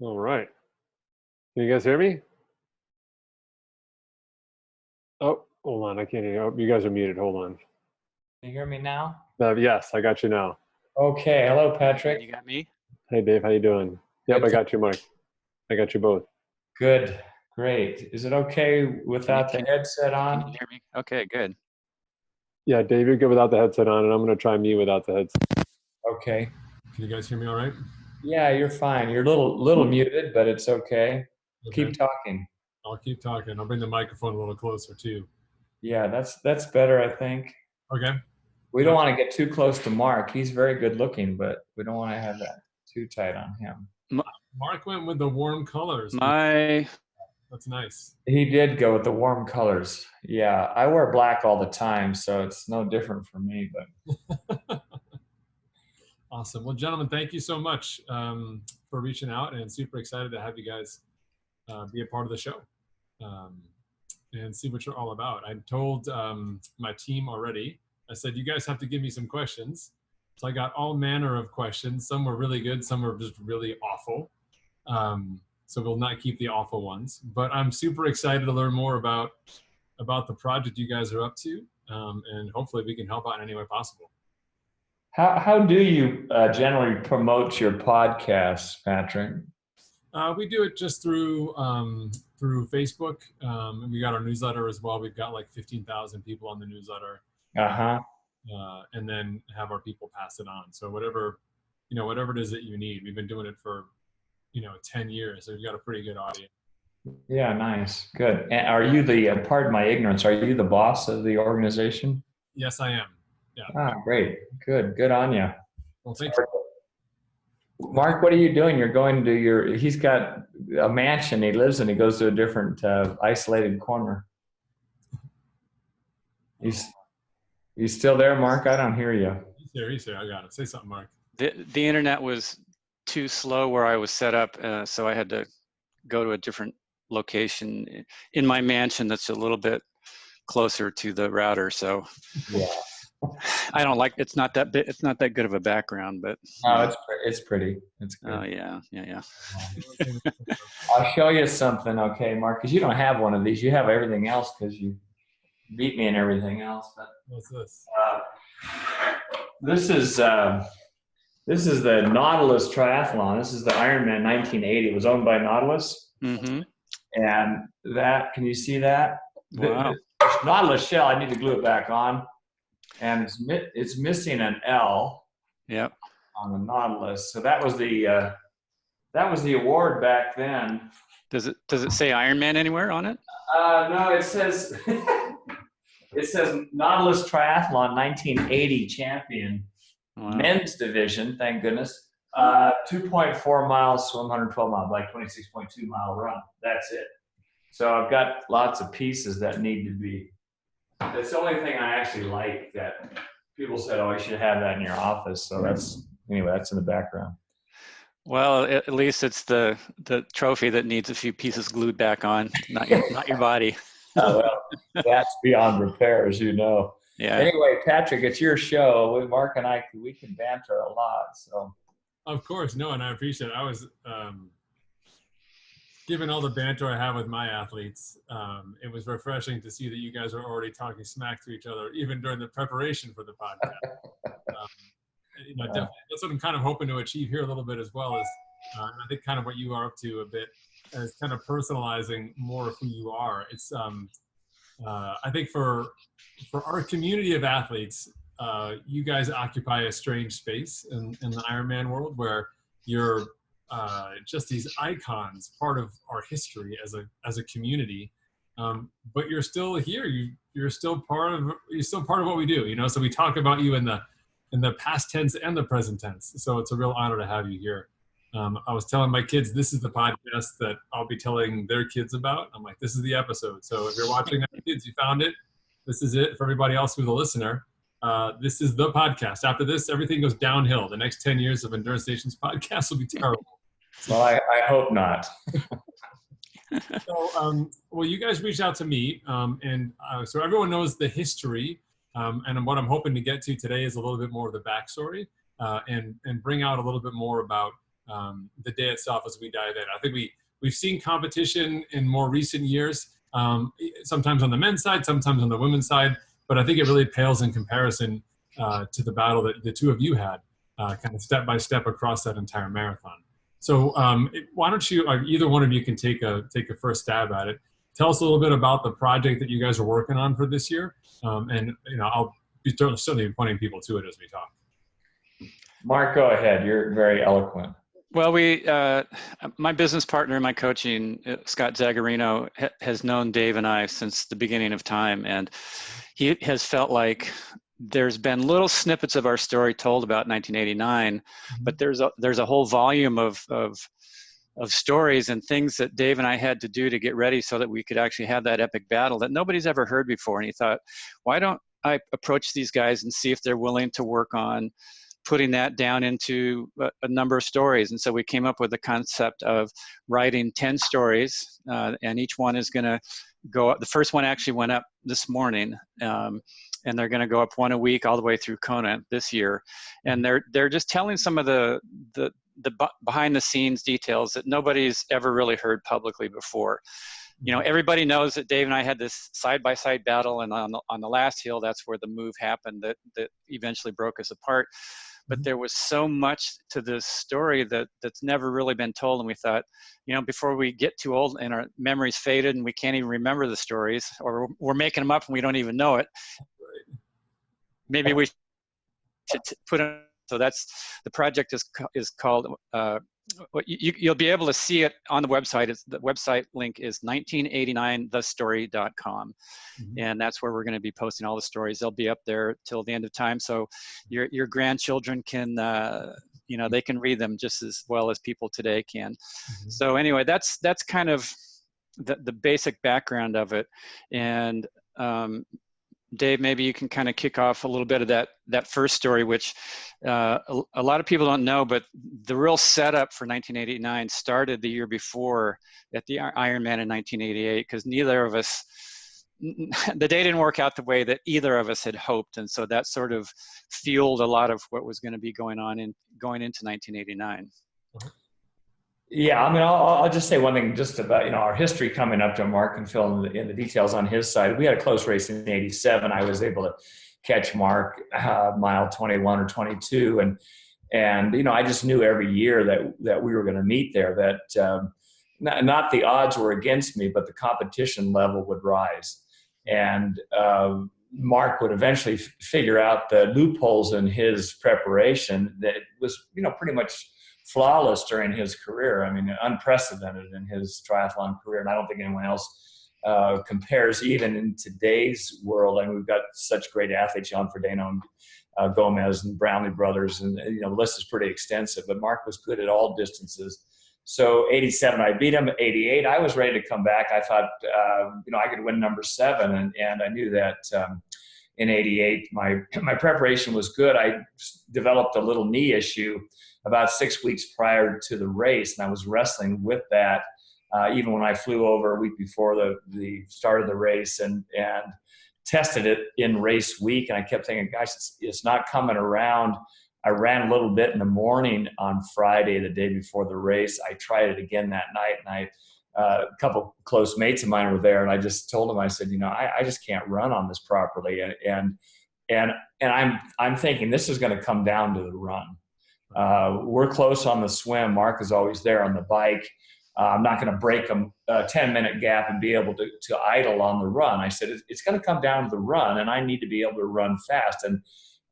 All right. Can you guys hear me? Oh, hold on. I can't hear you. Oh, you guys are muted. Hold on. Can you hear me now? Yes, I got you now. Okay. Hello, Patrick. You got me? Hey, Dave. How you doing? Yep, Good. I got you, Mike. I got you both. Good. Great. Is it okay without the headset Can you on? hear me? Okay, good. Yeah, Dave, you're good without the headset on, and I'm going to try me without the headset. Okay. Can you guys hear me all right? Yeah, you're fine. You're a little muted, but it's okay. Okay. Keep talking. I'll keep talking. I'll bring the microphone a little closer, too. Yeah, that's better, I think. Okay. We don't want to get too close to Mark. He's very good looking, but we don't want to have that too tight on him. Mark went with the warm colors. That's nice. He did go with the warm colors. Yeah, I wear black all the time, so it's no different for me, but Awesome. Well, gentlemen, thank you so much for reaching out, and super excited to have you guys be a part of the show and see what you're all about. I told my team already, I said, you guys have to give me some questions. So I got all manner of questions. Some were really good. Some were just really awful. So we'll not keep the awful ones. But I'm super excited to learn more about the project you guys are up to, and hopefully we can help out in any way possible. how do you generally promote your podcast, Patrick? We do it just through Facebook. And we got our newsletter as well. We've got like 15,000 people on the newsletter. Uh-huh. And then have our people pass it on. So whatever it is that you need. We've been doing it for 10 years. So we've got a pretty good audience. Yeah, nice. Good. And are you pardon my ignorance, are you the boss of the organization? Yes, I am. Yeah. Ah, great. Good on you. Well, thank you. Mark, what are you doing? You're going to he's got a mansion he lives in. He goes to a different isolated corner. He's still there, Mark? I don't hear you. He's here. I got it. Say something, Mark. The internet was too slow where I was set up, so I had to go to a different location in my mansion that's a little bit closer to the router. So yeah. I don't like it's not that good of a background, but no, it's pretty. It's good. Oh yeah. I'll show you something, okay, Mark, because you don't have one of these. You have everything else because you beat me in everything else. But what's this? This is the Nautilus Triathlon. This is the Ironman 1980. It was owned by Nautilus. Mm-hmm. And that, can you see that? Wow. The Nautilus shell, I need to glue it back on. And it's missing an L. Yep. On the Nautilus. So that was the award back then. Does it say Ironman anywhere on it? No, it says Nautilus Triathlon 1980 champion. Wow. Men's division, thank goodness. 2.4 miles swim, 112 miles, like 26.2 mile run. That's it. So I've got lots of pieces that need to be. That's the only thing I actually like that people said, oh, you should have that in your office. So that's in the background. Well, at least it's the trophy that needs a few pieces glued back on, not your body. Well, that's beyond repair, as you know. Yeah. Anyway, Patrick, it's your show. Mark and I, we can banter a lot. So. Of course, no, and I appreciate it. I was, given all the banter I have with my athletes, it was refreshing to see that you guys are already talking smack to each other, even during the preparation for the podcast. Definitely, that's what I'm kind of hoping to achieve here a little bit as well as, and I think kind of what you are up to a bit, is kind of personalizing more of who you are. It's, I think for our community of athletes, you guys occupy a strange space in the Ironman world where you're just these icons, part of our history as a community. But you're still here. You're still part of what we do. So we talk about you in the past tense and the present tense. So it's a real honor to have you here. I was telling my kids, this is the podcast that I'll be telling their kids about. I'm like, this is the episode. So if you're watching that, kids, you found it. This is it. For everybody else who's a listener, this is the podcast. After this, everything goes downhill. The next 10 years of Endurance Nations podcast will be terrible. Well, I hope not. So, well, you guys reached out to me, and so everyone knows the history. And what I'm hoping to get to today is a little bit more of the backstory, and bring out a little bit more about the day itself as we dive in. I think we've seen competition in more recent years, sometimes on the men's side, sometimes on the women's side, but I think it really pales in comparison to the battle that the two of you had, kind of step by step across that entire marathon. So why don't you, either one of you can take a first stab at it. Tell us a little bit about the project that you guys are working on for this year, and I'll be certainly pointing people to it as we talk. Mark, go ahead. You're very eloquent. Well, my business partner in my coaching, Scott Zagarino, has known Dave and I since the beginning of time, and he has felt like there's been little snippets of our story told about 1989, but there's a whole volume of stories and things that Dave and I had to do to get ready so that we could actually have that epic battle that nobody's ever heard before. And he thought, why don't I approach these guys and see if they're willing to work on putting that down into a number of stories. And so we came up with the concept of writing 10 stories, and each one is going to go up. The first one actually went up this morning, and they're going to go up one a week all the way through Kona this year. And they're just telling some of the behind the scenes details that nobody's ever really heard publicly before. Everybody knows that Dave and I had this side-by-side battle, and on the last hill, that's where the move happened that eventually broke us apart. But there was so much to this story that's never really been told, and we thought, before we get too old and our memories faded and we can't even remember the stories, or we're making them up and we don't even know it, maybe we should put it. So that's the project is called. You'll be able to see it on the website. The website link is 1989thestory.com, and that's where we're going to be posting all the stories. They'll be up there till the end of time, so your grandchildren can they can read them just as well as people today can. So anyway, that's kind of the basic background of it. And Dave, maybe you can kind of kick off a little bit of that first story, which a lot of people don't know, but the real setup for 1989 started the year before at the Ironman in 1988, because neither of us, the day didn't work out the way that either of us had hoped. And so that sort of fueled a lot of what was going to be going on going into 1989. Yeah, I mean, I'll just say one thing just about, our history coming up to Mark and fill in the details on his side. We had a close race in '87. I was able to catch Mark mile 21 or 22. And I just knew every year that we were going to meet there, that not the odds were against me, but the competition level would rise. And Mark would eventually figure out the loopholes in his preparation that was, pretty much flawless during his career. I mean, unprecedented in his triathlon career. And I don't think anyone else compares even in today's world. I mean, we've got such great athletes, John Frodeno and Gomez and Brownlee brothers. And, the list is pretty extensive, but Mark was good at all distances. So 87, I beat him. 88, I was ready to come back. I thought, I could win number 7. And I knew that in 88, my preparation was good. I developed a little knee issue about 6 weeks prior to the race, and I was wrestling with that even when I flew over a week before the start of the race and tested it in race week. And I kept thinking, gosh, it's not coming around. I ran a little bit in the morning on Friday, the day before the race. I tried it again that night, and a couple close mates of mine were there, and I just told them, I said, I just can't run on this properly. And I'm thinking this is going to come down to the run. We're close on the swim. Mark is always there on the bike. I'm not going to break a 10-minute gap and be able to idle on the run. I said, it's going to come down to the run, and I need to be able to run fast. And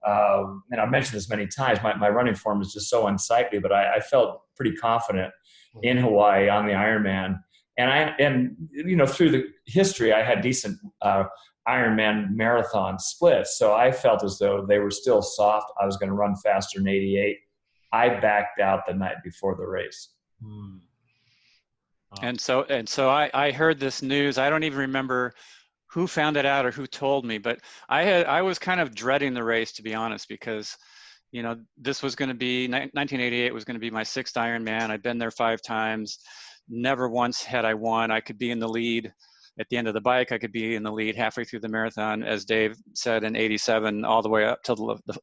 I've mentioned this many times, my running form is just so unsightly, but I felt pretty confident in Hawaii on the Ironman. And through the history, I had decent Ironman marathon splits. So I felt as though they were still soft. I was going to run faster in 88. I backed out the night before the race. Wow. And so I heard this news. I don't even remember who found it out or who told me, but I was kind of dreading the race, to be honest, because this was going to be 1988 was going to be my 6th Ironman. I'd been there 5 times. Never once had I won. I could be in the lead at the end of the bike. I could be in the lead halfway through the marathon, as Dave said, in 87, all the way up to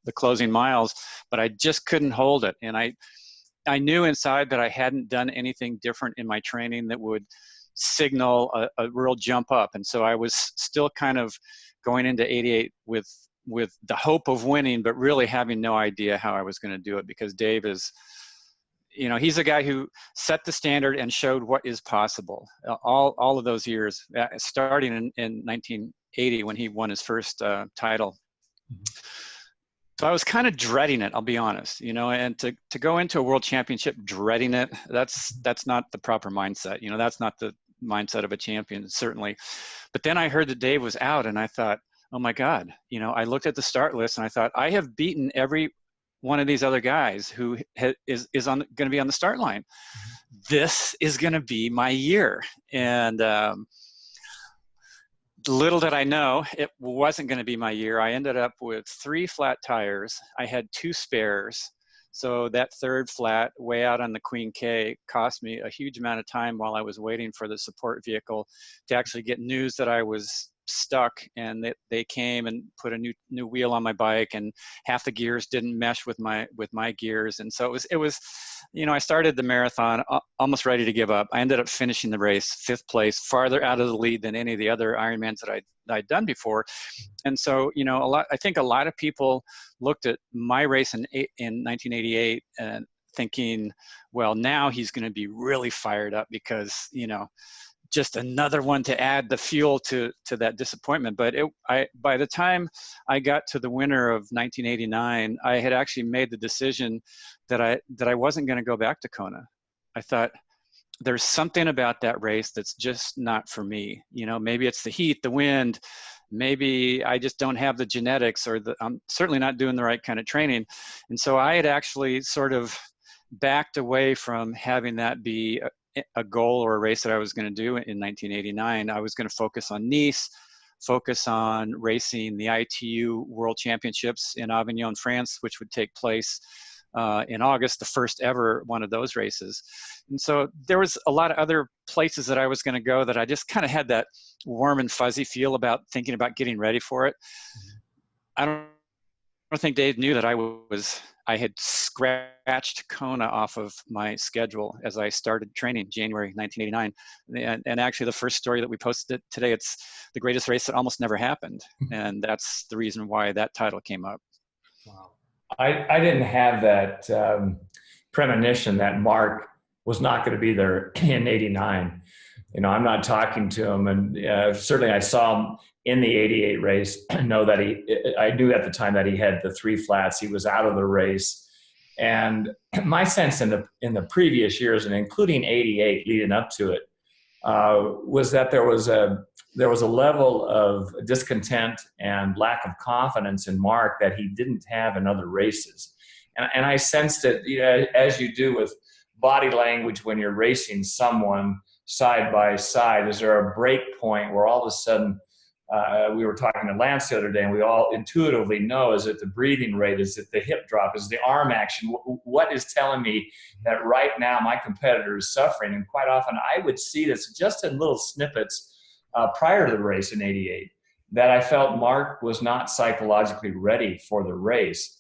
the closing miles, but I just couldn't hold it. And I knew inside that I hadn't done anything different in my training that would signal a real jump up. And so I was still kind of going into 88 with the hope of winning, but really having no idea how I was going to do it, because Dave is, you know, he's a guy who set the standard and showed what is possible. All of those years, starting in 1980 when he won his first title. So I was kind of dreading it, I'll be honest, you know, and to go into a world championship dreading it, that's not the proper mindset. You know, that's not the mindset of a champion, certainly. But then I heard that Dave was out, and I thought, oh my God, you know, I looked at the start list and I thought, I have beaten every one of these other guys who is going to be on the start line. This is going to be my year. And little did I know it wasn't going to be my year. I ended up with 3 flat tires. I had 2 spares. So that third flat way out on the Queen K cost me a huge amount of time while I was waiting for the support vehicle to actually get news that I was stuck, and they came and put a new wheel on my bike, and half the gears didn't mesh with my gears. And so it was, you know, I started the marathon almost ready to give up. I ended up finishing the race 5th place, farther out of the lead than any of the other Ironmans that I'd done before. And so, you know, I think a lot of people looked at my race in 1988 and thinking, well, now he's going to be really fired up because, you know, just another one to add the fuel to that disappointment. But by the time I got to the winter of 1989, I had actually made the decision that I wasn't going to go back to Kona. I thought, there's something about that race that's just not for me. You know, maybe it's the heat, the wind, maybe I just don't have the genetics, or I'm certainly not doing the right kind of training. And so I had actually sort of backed away from having that be a goal or a race that I was going to do in 1989. I was going to focus on Nice, focus on racing the ITU World Championships in Avignon, France, which would take place in August, the first ever one of those races. And so there was a lot of other places that I was going to go that I just kind of had that warm and fuzzy feel about thinking about getting ready for it. I don't think Dave knew that I had scratched Kona off of my schedule as I started training January 1989. And actually the first story that we posted today, it's the greatest race that almost never happened. And that's the reason why that title came up. Wow. I didn't have that premonition that Mark was not going to be there in 89. You know, I'm not talking to him, and certainly I saw him in the 88 race. I knew at the time that he had the 3 flats. He was out of the race. And my sense in the previous years, and including 88 leading up to it, was that there was a level of discontent and lack of confidence in Mark that he didn't have in other races. And I sensed it, you know, as you do with body language when you're racing someone side by side. Is there a break point where all of a sudden, we were talking to Lance the other day, and we all intuitively know, is it the breathing rate? Is it the hip drop? Is it the arm action? What is telling me that right now my competitor is suffering? And quite often I would see this just in little snippets prior to the race in 88, that I felt Mark was not psychologically ready for the race.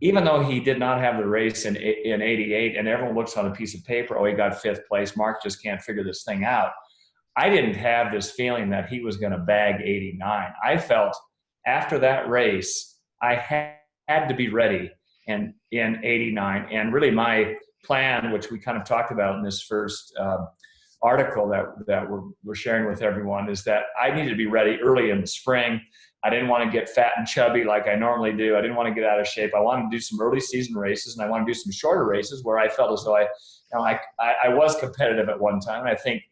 Even though he did not have the race in 88, and everyone looks on a piece of paper, oh, he got 5th place, Mark just can't figure this thing out. I didn't have this feeling that he was going to bag 89. I felt after that race, I had to be ready in 89. And really my plan, which we kind of talked about in this first article that we're sharing with everyone, is that I needed to be ready early in the spring. I didn't want to get fat and chubby like I normally do. I didn't want to get out of shape. I wanted to do some early season races, and I wanted to do some shorter races where I felt as though I was competitive at one time. And I think,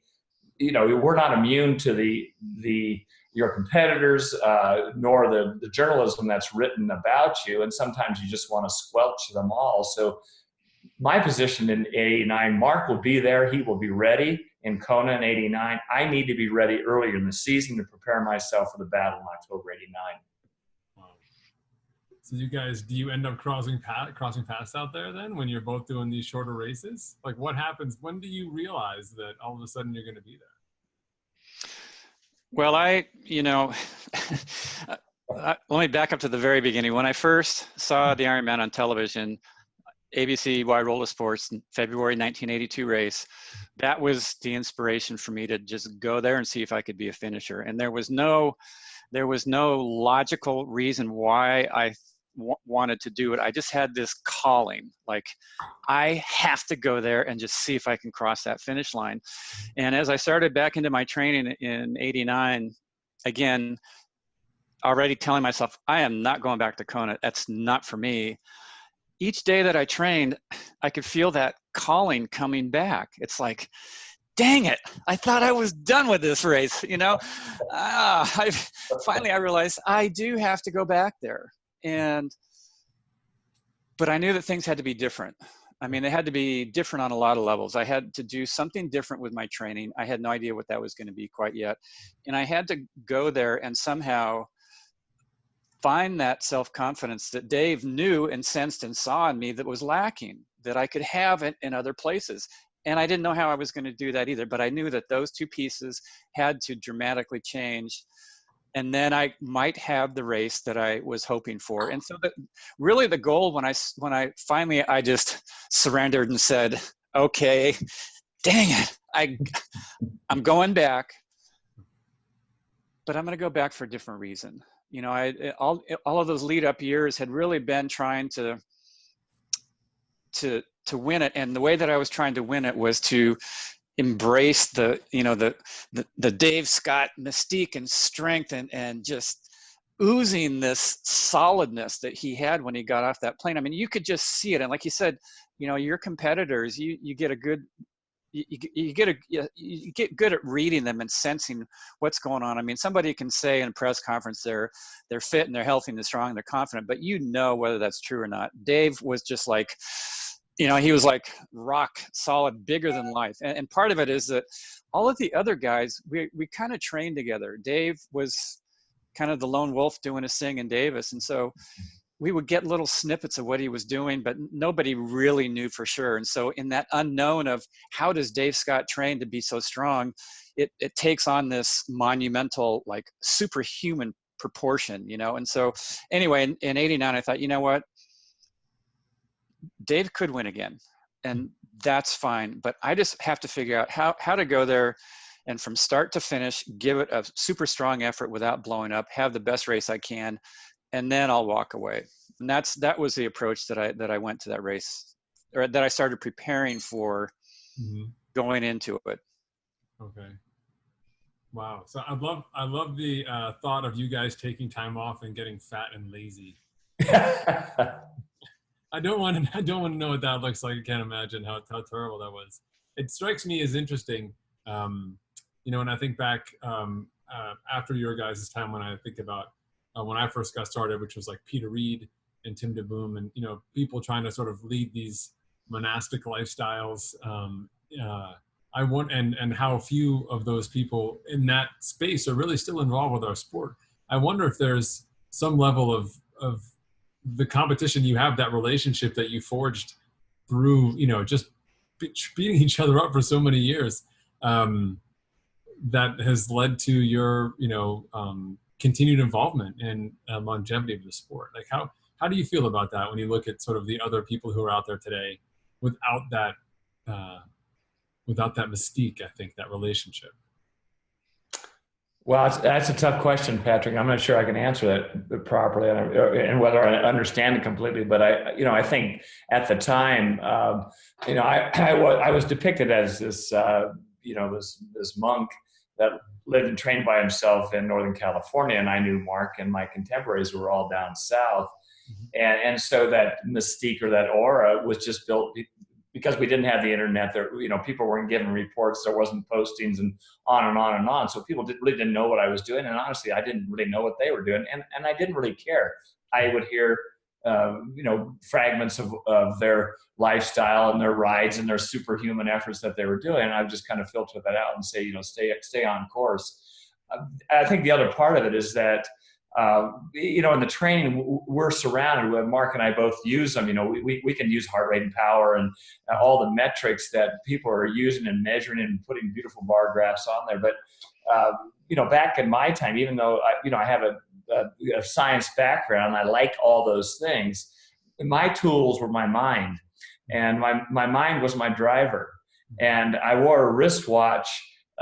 you know, we're not immune to your competitors, nor the journalism that's written about you. And sometimes you just want to squelch them all. So my position in 89, Mark will be there. He will be ready in Kona in 89. I need to be ready earlier in the season to prepare myself for the battle in October 89. Wow. So you guys, do you end up crossing paths out there then when you're both doing these shorter races? Like what happens? When do you realize that all of a sudden you're going to be there? Well, let me back up to the very beginning. When I first saw the Ironman on television, ABC Wide Roller Sports February 1982 race. That was the inspiration for me to just go there and see if I could be a finisher. And there was no logical reason why I wanted to do it. I just had this calling, like I have to go there and just see if I can cross that finish line. And as I started back into my training in '89, again, already telling myself, I am not going back to Kona. That's not for me. Each day that I trained, I could feel that calling coming back. It's like, dang it, I thought I was done with this race, you know? Finally, I realized I do have to go back there. But I knew that things had to be different. I mean, they had to be different on a lot of levels. I had to do something different with my training. I had no idea what that was going to be quite yet. And I had to go there and somehow find that self-confidence that Dave knew and sensed and saw in me that was lacking, that I could have it in other places. And I didn't know how I was going to do that either, but I knew that those two pieces had to dramatically change. And then I might have the race that I was hoping for. And so really the goal when I finally, I just surrendered and said, okay, dang it, I'm going back, but I'm going to go back for a different reason. You know, all of those lead up years had really been trying to win it. And the way that I was trying to win it was to embrace the DaveScott mystique and strength and just oozing this solidness that he had when he got off that plane. I mean, you could just see it. And like you said, you know, your competitors, you get a good, you get good at reading them and sensing what's going on. I mean, somebody can say in a press conference they're fit and they're healthy and they're strong and they're confident, but you know whether that's true or not. Dave was just like, you know, he was like rock solid, bigger than life. And part of it is that all of the other guys, we kind of trained together. Dave was kind of the lone wolf doing his thing in Davis. And so we would get little snippets of what he was doing, but nobody really knew for sure. And so in that unknown of how does DaveScott train to be so strong, it takes on this monumental, like superhuman proportion, you know? And so anyway, in '89, I thought, you know what? Dave could win again, and that's fine. But I just have to figure out how to go there and from start to finish, give it a super strong effort without blowing up, have the best race I can, and then I'll walk away. And that was the approach that I went to that race, or that I started preparing for going into it. Okay. Wow. So I love the thought of you guys taking time off and getting fat and lazy. I don't want to know what that looks like. I can't imagine how terrible that was. It strikes me as interesting. You know, when I think back after your guys' time, when I think about when I first got started, which was like Peter Reed and Tim DeBoom, and, you know, people trying to sort of lead these monastic lifestyles. I want, and how few of those people in that space are really still involved with our sport. I wonder if there's some level of the competition you have, that relationship that you forged through, you know, just beating each other up for so many years, that has led to your, you know, continued involvement and longevity of the sport. Like how do you feel about that when you look at sort of the other people who are out there today without that mystique, I think, that relationship? Well, that's a tough question, Patrick. I'm not sure I can answer that properly, and whether I understand it completely. But I think at the time, you know, I was depicted as this, you know, this monk that lived and trained by himself in Northern California, and I knew Mark and my contemporaries were all down south, and so that mystique or that aura was just built because we didn't have the internet. There, you know, people weren't giving reports. There wasn't postings, and on and on and on. So people really didn't know what I was doing, and honestly, I didn't really know what they were doing, and I didn't really care. I would hear, you know, fragments of their lifestyle and their rides and their superhuman efforts that they were doing, and I would just kind of filter that out and say, you know, stay on course. I think the other part of it is that, you know, in the training, we're surrounded with, Mark and I both use them. You know, we can use heart rate and power and all the metrics that people are using and measuring and putting beautiful bar graphs on there. But, you know, back in my time, even though I have a science background, I like all those things, my tools were my mind. and my mind was my driver. And I wore a wristwatch.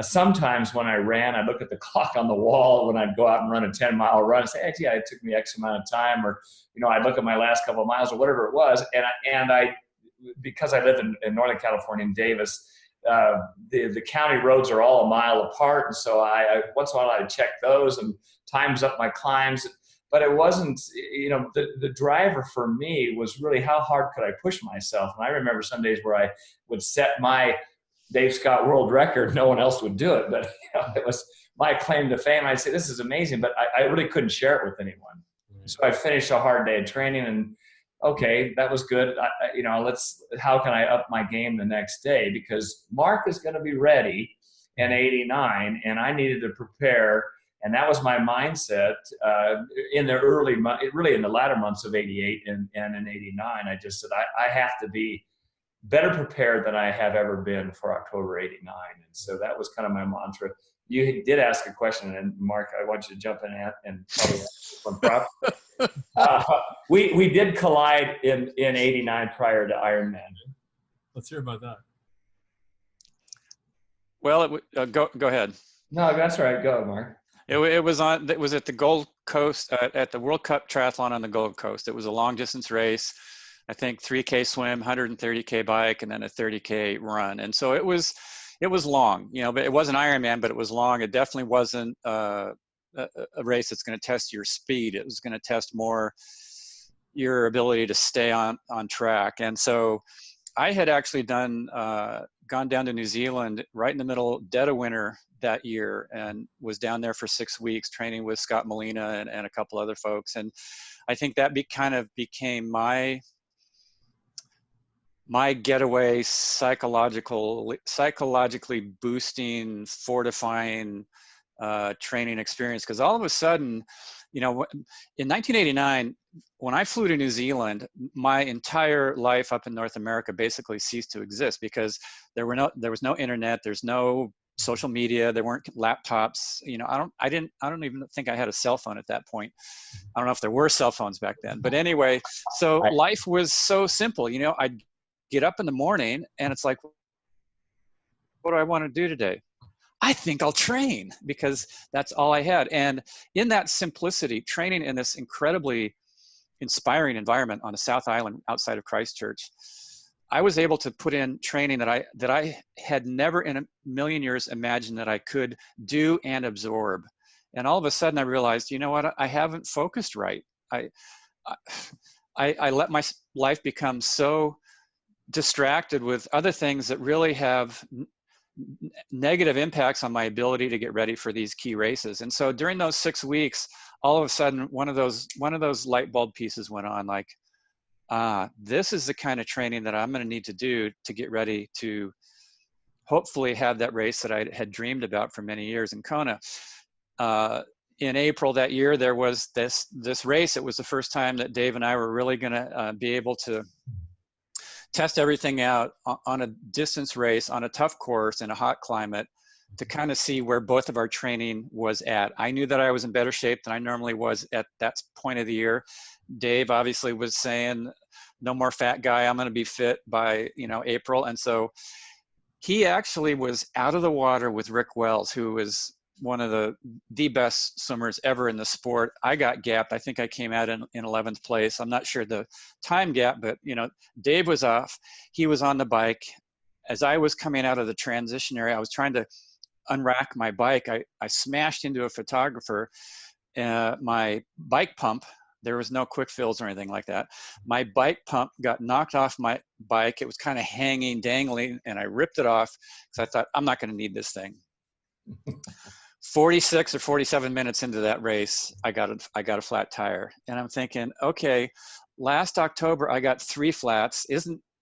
Sometimes when I ran, I'd look at the clock on the wall when I'd go out and run a 10-mile run and say, hey, yeah, it took me X amount of time, or, you know, I'd look at my last couple of miles or whatever it was. And I because I live in Northern California in Davis, the county roads are all a mile apart. And so I once in a while I'd check those and times up my climbs. But it wasn't, you know, the driver for me was really how hard could I push myself. And I remember some days where I would set my DaveScott world record. No one else would do it, but you know, it was my claim to fame. I'd say, this is amazing, but I really couldn't share it with anyone. So I finished a hard day of training and, okay, that was good. You know, how can I up my game the next day? Because Mark is going to be ready in 89 and I needed to prepare. And that was my mindset in the really in the latter months of 88 and in 89. I just said, I have to be better prepared than I have ever been for October 89. And so that was kind of my mantra. You did ask a question, and Mark, I want you to jump in and probably ask one proper. We did collide in 89 prior to Ironman. Let's hear about that. Well, go ahead. No, that's all right. Go, Mark. It was at the Gold Coast at the World Cup Triathlon on the Gold Coast. It was a long distance race. I think 3K swim, 130K bike, and then a 30K run. And so it was long, you know, but it wasn't Ironman, but it was long. It definitely wasn't a race that's going to test your speed. It was going to test more your ability to stay on track. And so I had actually gone down to New Zealand right in the middle, dead of winter that year, and was down there for 6 weeks training with Scott Molina and a couple other folks. And I think that kind of became my getaway, psychologically boosting, fortifying training experience. Because all of a sudden, you know, in 1989, when I flew to New Zealand, my entire life up in North America basically ceased to exist because there was no internet, there's no social media, there weren't laptops. You know, I don't even think I had a cell phone at that point. I don't know if there were cell phones back then, but anyway, so life was so simple. You know, I'd get up in the morning and it's like, what do I want to do today? I think I'll train, because that's all I had. And in that simplicity, training in this incredibly inspiring environment on the South Island outside of Christchurch, I was able to put in training that I had never in a million years imagined that I could do and absorb. And all of a sudden I realized, you know what, I haven't focused right. I let my life become so distracted with other things that really have negative impacts on my ability to get ready for these key races. And so during those 6 weeks, all of a sudden one of those light bulb pieces went on, like, this is the kind of training that I'm going to need to do to get ready to hopefully have that race that I had dreamed about for many years in Kona. In April that year, there was this race. It was the first time that Dave and I were really going to be able to test everything out on a distance race, on a tough course in a hot climate, to kind of see where both of our training was at. I knew that I was in better shape than I normally was at that point of the year. Dave obviously was saying, no more fat guy, I'm going to be fit by, you know, April. And so he actually was out of the water with Rick Wells, who was one of the best swimmers ever in the sport. I got gapped. I think I came out in 11th place. I'm not sure the time gap, but you know, Dave was off. He was on the bike. As I was coming out of the transition area, I was trying to unrack my bike. I smashed into a photographer. My bike pump, there was no quick fills or anything like that. My bike pump got knocked off my bike. It was kind of hanging, dangling, and I ripped it off because I thought, I'm not going to need this thing. 46 or 47 minutes into that race, I got a flat tire, and I'm thinking, okay, last October I got 3 flats.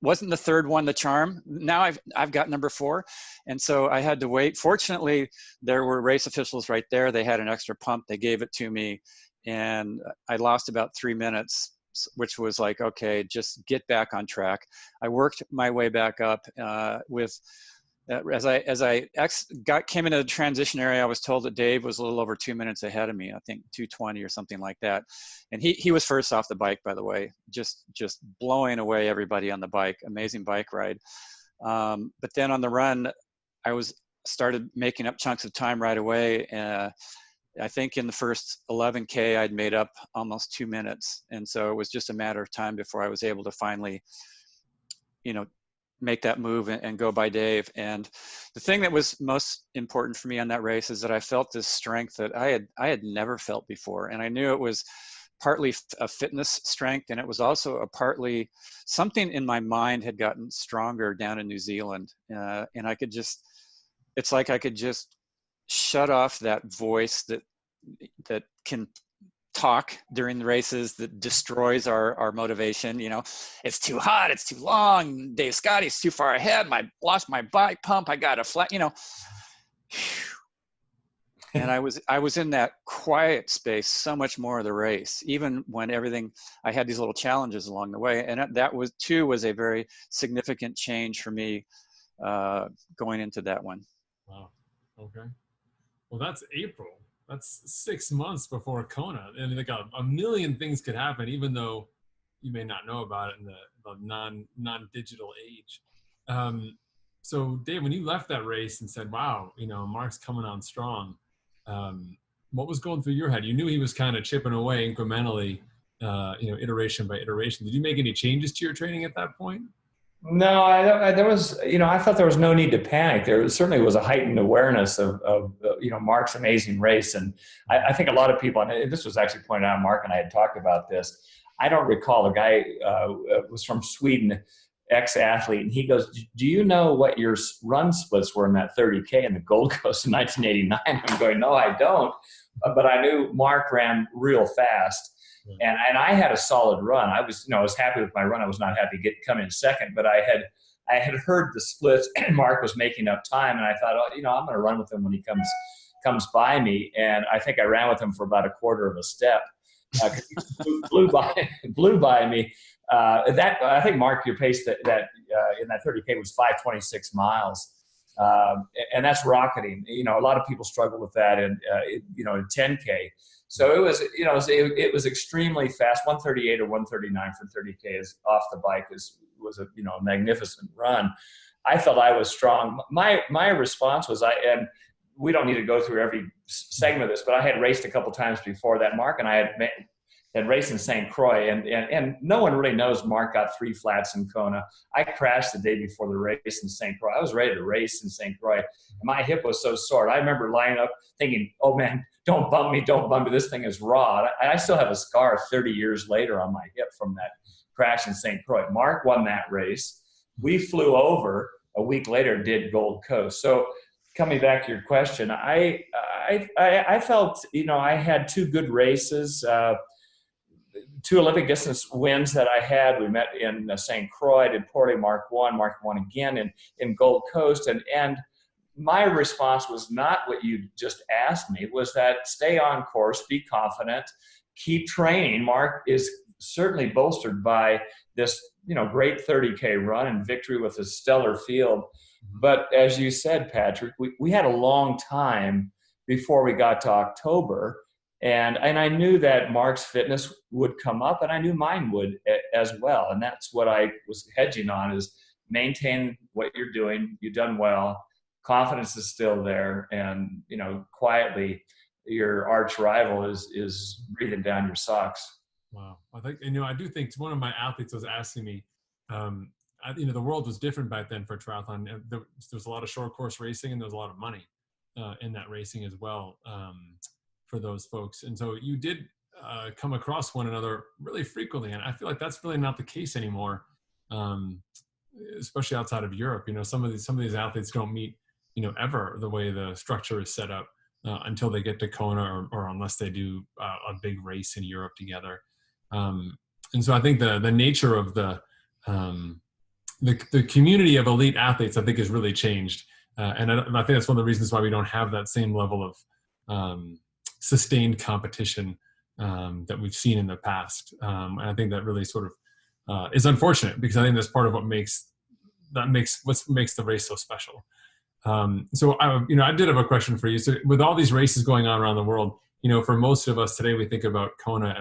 Wasn't the third one the charm? Now I've got number 4, and so I had to wait. Fortunately, there were race officials right there. They had an extra pump. They gave it to me, and I lost about 3 minutes, which was like, okay, just get back on track. I worked my way back up with Came into the transition area, I was told that Dave was a little over 2 minutes ahead of me. I think 2:20 or something like that. And he was first off the bike, by the way, just blowing away everybody on the bike. Amazing bike ride. But then on the run, I started making up chunks of time right away. I think in the first 11K, I'd made up almost 2 minutes. And so it was just a matter of time before I was able to finally, make that move and go by Dave. And the thing that was most important for me on that race is that I felt this strength that I had never felt before. And I knew it was partly a fitness strength, and it was also partly something in my mind had gotten stronger down in New Zealand. And it's like I could just shut off that voice that can talk during the races, that destroys our motivation. It's too hot, it's too long, DaveScott, he's too far ahead, lost my bike pump, I got a flat, and I was in that quiet space so much more of the race, even when I had these little challenges along the way. And that was a very significant change for me going into that one. Wow. Okay. Well, that's April. That's 6 months before Kona. And like a million things could happen, even though you may not know about it in the non-digital age. So Dave, when you left that race and said, wow, Mark's coming on strong, what was going through your head? You knew he was kind of chipping away incrementally, iteration by iteration. Did you make any changes to your training at that point? No, I thought there was no need to panic. There certainly was a heightened awareness of Mark's amazing race. And I think a lot of people, and this was actually pointed out, Mark and I had talked about this. I don't recall, the guy was from Sweden, ex-athlete, and he goes, do you know what your run splits were in that 30K in the Gold Coast in 1989? I'm going, no, I don't. But I knew Mark ran real fast. And I had a solid run. I was happy with my run. I was not happy coming in second, but I had heard the splits, and Mark was making up time, and I thought, I'm going to run with him when he comes by me. And I think I ran with him for about a quarter of a step. He blew by me. I think, Mark, your pace that in that 30K was 5:26 miles. And that's rocketing. A lot of people struggle with that in 10K. So it was extremely fast. 1:38 or 1:39 for 30K is off the bike was a magnificent run. I felt I was strong. My response was, and we don't need to go through every segment of this, but I had raced a couple times before that, Mark, and I had raced in St. Croix, and no one really knows Mark got 3 flats in Kona. I crashed the day before the race in St. Croix. I was ready to race in St. Croix, and my hip was so sore. I remember lining up thinking, oh man, don't bump me, this thing is raw. I still have a scar 30 years later on my hip from that crash in St. Croix. Mark won that race. We flew over a week later, did Gold Coast. So coming back to your question, I felt, I had 2 good races, 2 Olympic distance wins that I had. We met in St. Croix, did poorly. Mark won again in Gold Coast. And my response was not what you just asked me, was that stay on course, be confident, keep training. Mark is certainly bolstered by this, great 30K run and victory with a stellar field. But as you said, Patrick, we had a long time before we got to October. And I knew that Mark's fitness would come up, and I knew mine would as well. And that's what I was hedging on, is maintain what you're doing. You've done well. Confidence is still there. And, quietly, your arch rival is breathing down your socks. Wow. I think, I do think one of my athletes was asking me, the world was different back then for triathlon. There was a lot of short course racing, and there was a lot of money in that racing as well. For those folks. And so you did come across one another really frequently. And I feel like that's really not the case anymore, especially outside of Europe. Some of these athletes don't meet, ever the way the structure is set up until they get to Kona or unless they do a big race in Europe together. And so I think the nature of the community of elite athletes, I think, has really changed. And I think that's one of the reasons why we don't have that same level of sustained competition that we've seen in the past. And I think that really sort of is unfortunate, because I think that's part of what makes the race so special. So I did have a question for you. So with all these races going on around the world, for most of us today, we think about Kona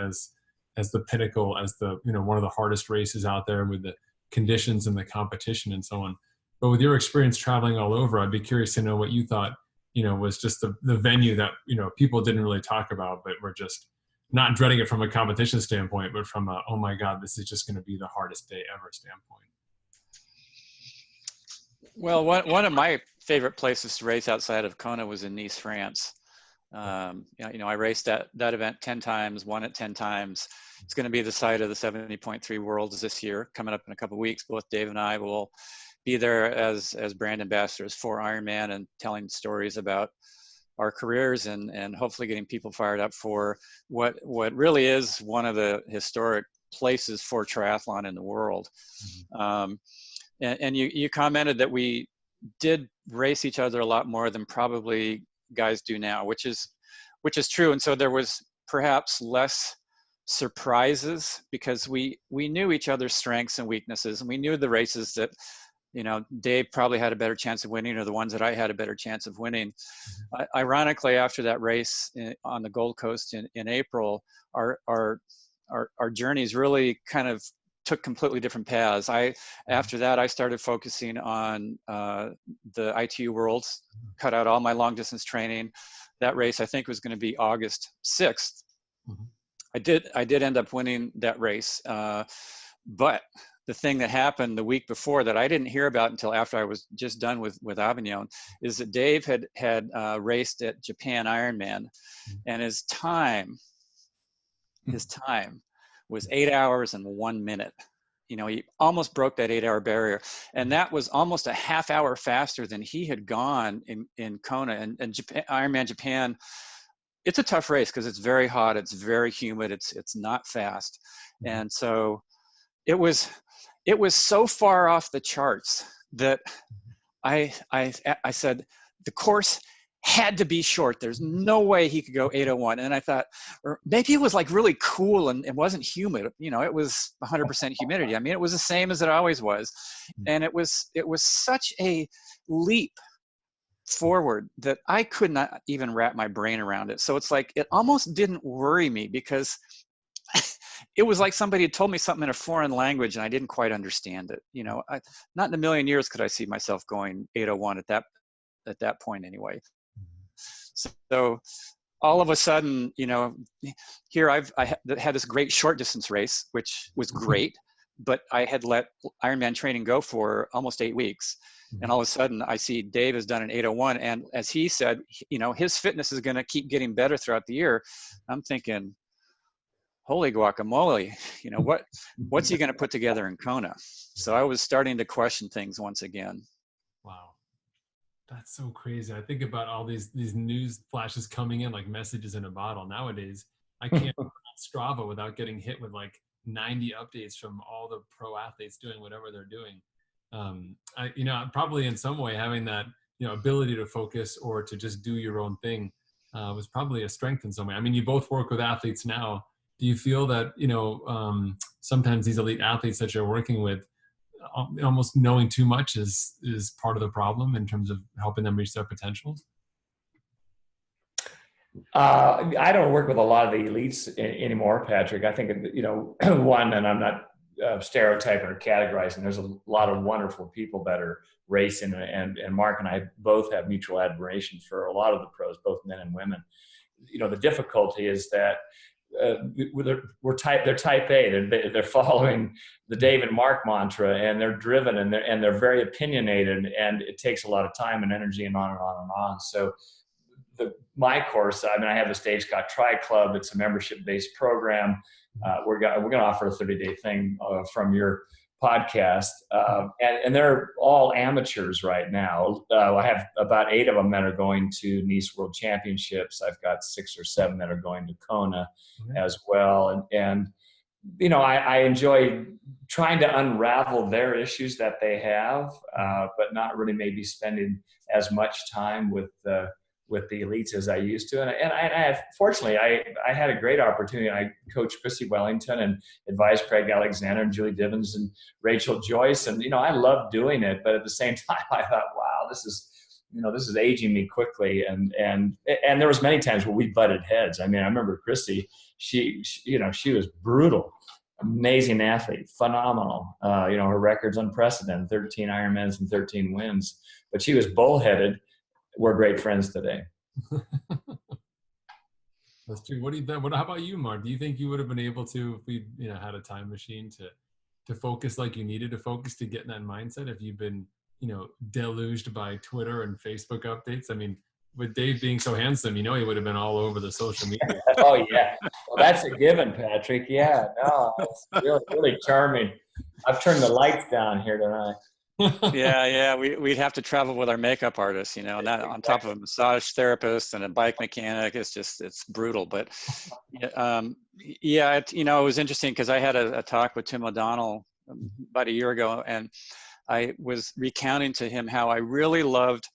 as the pinnacle, as the, one of the hardest races out there with the conditions and the competition and so on. But with your experience traveling all over, I'd be curious to know what you thought, was just the venue that, people didn't really talk about, but were just not dreading it from a competition standpoint, but from a, oh my God, this is just going to be the hardest day ever standpoint. Well, one of my favorite places to race outside of Kona was in Nice, France. I raced that event 10 times, won it 10 times. It's going to be the site of the 70.3 Worlds this year, coming up in a couple of weeks. Both Dave and I will be there as brand ambassadors for Ironman and telling stories about our careers and hopefully getting people fired up for what really is one of the historic places for triathlon in the world. Mm-hmm. And you commented that we did race each other a lot more than probably guys do now, which is true. And so there was perhaps less surprises because we knew each other's strengths and weaknesses, and we knew the races that, Dave probably had a better chance of winning, or the ones that I had a better chance of winning. Ironically, after that race on the Gold Coast in April, our journeys really kind of took completely different paths. After that, I started focusing on the ITU Worlds, cut out all my long distance training. That race, I think, was going to be August 6th. Mm-hmm. I did end up winning that race. But the thing that happened the week before that I didn't hear about until after I was just done with Avignon is that Dave had raced at Japan Ironman, and his time was 8 hours and 1 minute. He almost broke that 8 hour barrier, and that was almost a half hour faster than he had gone in Kona. And Japan, Ironman Japan, it's a tough race because it's very hot, it's very humid, it's not fast, and so it was so far off the charts that I said the course had to be short. There's no way he could go 8:01. And I thought, or maybe it was like really cool and it wasn't humid. It was 100% humidity. I mean, it was the same as it always was. And it was such a leap forward that I could not even wrap my brain around it. So it's like, it almost didn't worry me because it was like somebody had told me something in a foreign language and I didn't quite understand it. Not in a million years could I see myself going 8:01 at that point anyway. So all of a sudden, here I had this great short distance race, which was great, but I had let Ironman training go for almost 8 weeks. And all of a sudden I see Dave has done an 8:01. And as he said, his fitness is going to keep getting better throughout the year. I'm thinking, holy guacamole, what's he going to put together in Kona? So I was starting to question things once again. Wow. That's so crazy. I think about all these news flashes coming in like messages in a bottle. Nowadays, I can't go on Strava without getting hit with like 90 updates from all the pro athletes doing whatever they're doing. Probably in some way having that, ability to focus or to just do your own thing was probably a strength in some way. I mean, you both work with athletes now. Do you feel that, sometimes these elite athletes that you're working with, almost knowing too much is part of the problem in terms of helping them reach their potentials? I don't work with a lot of the elites anymore, Patrick. I think, one, and I'm not stereotyping or categorizing, there's a lot of wonderful people that are racing, and Mark and I both have mutual admiration for a lot of the pros, both men and women. The difficulty is that they're type A. They're following the Dave and Mark mantra, and they're driven, and they're very opinionated, and it takes a lot of time and energy, and on and on and on. So my course, I have the DaveScott Tri Club. It's a membership-based program. We're going to offer a 30-day thing from your podcast, and they're all amateurs right now. I have about 8 of them that are going to Nice World Championships. I've got 6 or 7 that are going to Kona as well, and I enjoy trying to unravel their issues that they have, but not really maybe spending as much time with the elites as I used to. And I fortunately, I had a great opportunity. I coached Chrissy Wellington and advised Craig Alexander and Julie Divins and Rachel Joyce. And, I loved doing it. But at the same time, I thought, wow, this this is aging me quickly. And there was many times where we butted heads. I mean, I remember Christy, she was brutal, amazing athlete, phenomenal. Her record's unprecedented, 13 Ironmans and 13 wins, but she was bullheaded. We're great friends today. That's true. How about you, Mark? Do you think you would have been able to, if we, had a time machine to focus like you needed to focus to get in that mindset if you've been, deluged by Twitter and Facebook updates? I mean, with Dave being so handsome, he would have been all over the social media. Oh yeah. Well, that's a given, Patrick. Yeah, no, it's really, really charming. I've turned the lights down here tonight. Yeah. We'd have to travel with our makeup artist, and that on top of a massage therapist and a bike mechanic. It's brutal. But it was interesting because I had a talk with Tim O'Donnell about a year ago, and I was recounting to him how I really loved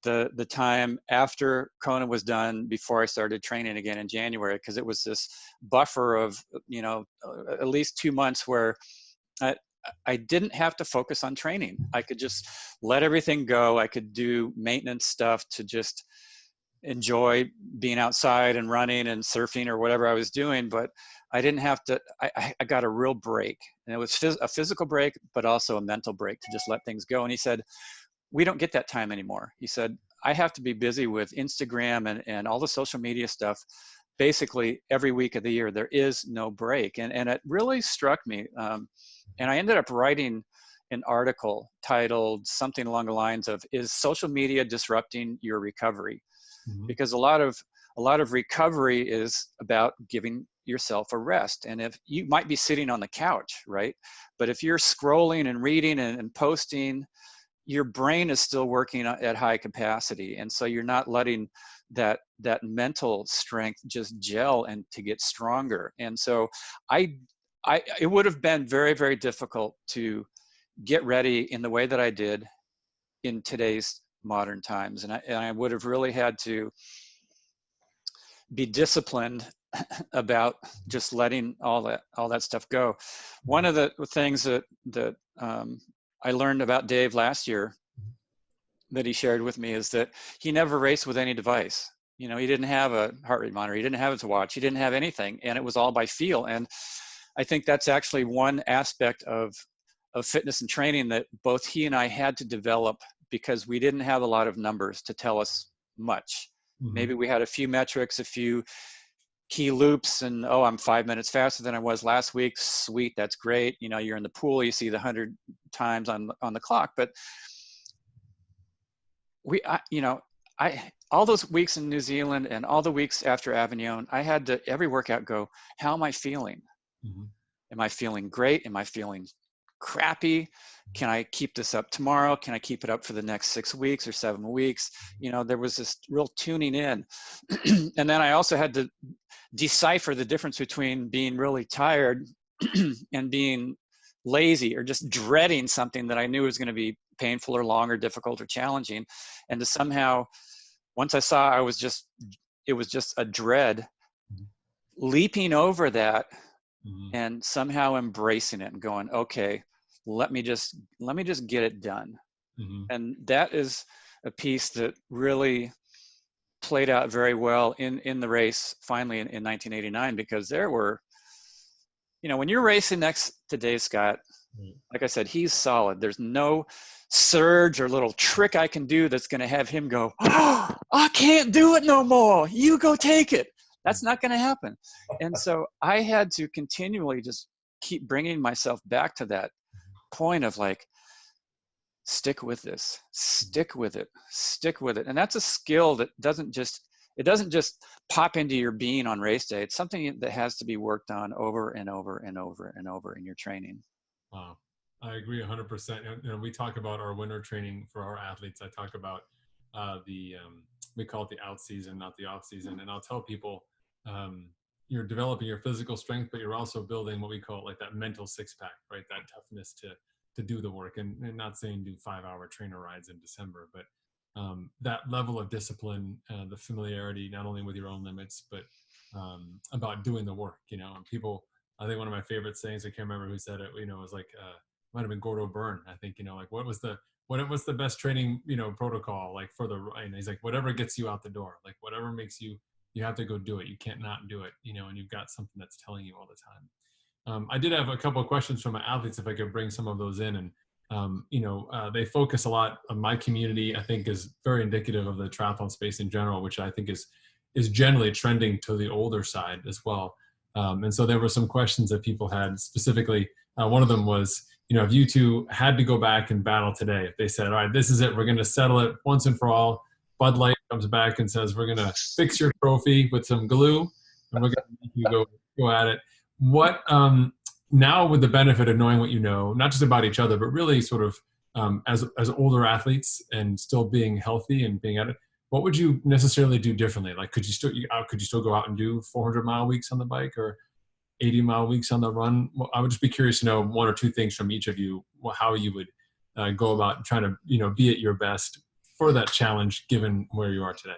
the time after Kona was done before I started training again in January, because it was this buffer of at least 2 months where I didn't have to focus on training. I could just let everything go. I could do maintenance stuff to just enjoy being outside and running and surfing or whatever I was doing, but I didn't have to. I got a real break, and it was a physical break, but also a mental break to just let things go. And he said, we don't get that time anymore. He said, I have to be busy with Instagram and all the social media stuff basically every week of the year. There is no break. And it really struck me. And I ended up writing an article titled something along the lines of, is social media disrupting your recovery? Mm-hmm. Because a lot of recovery is about giving yourself a rest. And if you might be sitting on the couch, right? But if you're scrolling and reading and posting, your brain is still working at high capacity. And so you're not letting that mental strength just gel and to get stronger. And so it would have been very, very difficult to get ready in the way that I did in today's modern times. And I would have really had to be disciplined about just letting all that stuff go. One of the things that I learned about Dave last year that he shared with me is that he never raced with any device. He didn't have a heart rate monitor. He didn't have his watch. He didn't have anything. And it was all by feel. And I think that's actually one aspect of fitness and training that both he and I had to develop, because we didn't have a lot of numbers to tell us much. Mm-hmm. Maybe we had a few metrics, a few key loops, and I'm 5 minutes faster than I was last week. Sweet, that's great. You're in the pool, you see the 100 times on the clock. But all those weeks in New Zealand and all the weeks after Avignon, I had to every workout go, how am I feeling? Mm-hmm. Am I feeling great? Am I feeling crappy? Can I keep this up tomorrow? Can I keep it up for the next 6 weeks or 7 weeks? There was this real tuning in. And then I also had to decipher the difference between being really tired and being lazy or just dreading something that I knew was going to be painful or long or difficult or challenging. And to somehow, once I saw it was just a dread, leaping over that and somehow embracing it and going, okay, let me just get it done. Mm-hmm. And that is a piece that really played out very well in the race finally in 1989, because there were, when you're racing next to DaveScott, like I said, he's solid. There's no surge or little trick I can do that's going to have him go, oh, I can't do it no more. You go take it. That's not going to happen. And so I had to continually just keep bringing myself back to that point of like, stick with this, stick with it. And that's a skill that doesn't just pop into your being on race day. It's something that has to be worked on over and over and over and over in your training. Wow. I agree 100%. We talk about our winter training for our athletes. I talk about we call it the out season, not the off season. And I'll tell people, you're developing your physical strength, but you're also building what we call like that mental six pack, right? That toughness to do the work, and not saying do 5-hour trainer rides in December, but that level of discipline, the familiarity, not only with your own limits, but about doing the work, and people, I think one of my favorite sayings, I can't remember who said it, it was like, might have been Gordo Byrne. I think, like what's the best training, protocol like for the, and he's like, whatever gets you out the door, like whatever makes you have to go do it. You can't not do it, and you've got something that's telling you all the time. I did have a couple of questions from my athletes, if I could bring some of those in. And, they focus a lot on my community, I think is very indicative of the triathlon space in general, which I think is generally trending to the older side as well. And so there were some questions that people had specifically. One of them was, if you two had to go back and battle today, if they said, all right, this is it, we're going to settle it once and for all. Bud Light comes back and says, we're going to fix your trophy with some glue, and we're going to make you go at it. What, now with the benefit of knowing what you know, not just about each other, but really sort of as older athletes and still being healthy and being at it, what would you necessarily do differently? Like, could you still go out and do 400-mile weeks on the bike or 80-mile weeks on the run? Well, I would just be curious to know one or two things from each of you, how you would go about trying to, be at your best for that challenge, given where you are today.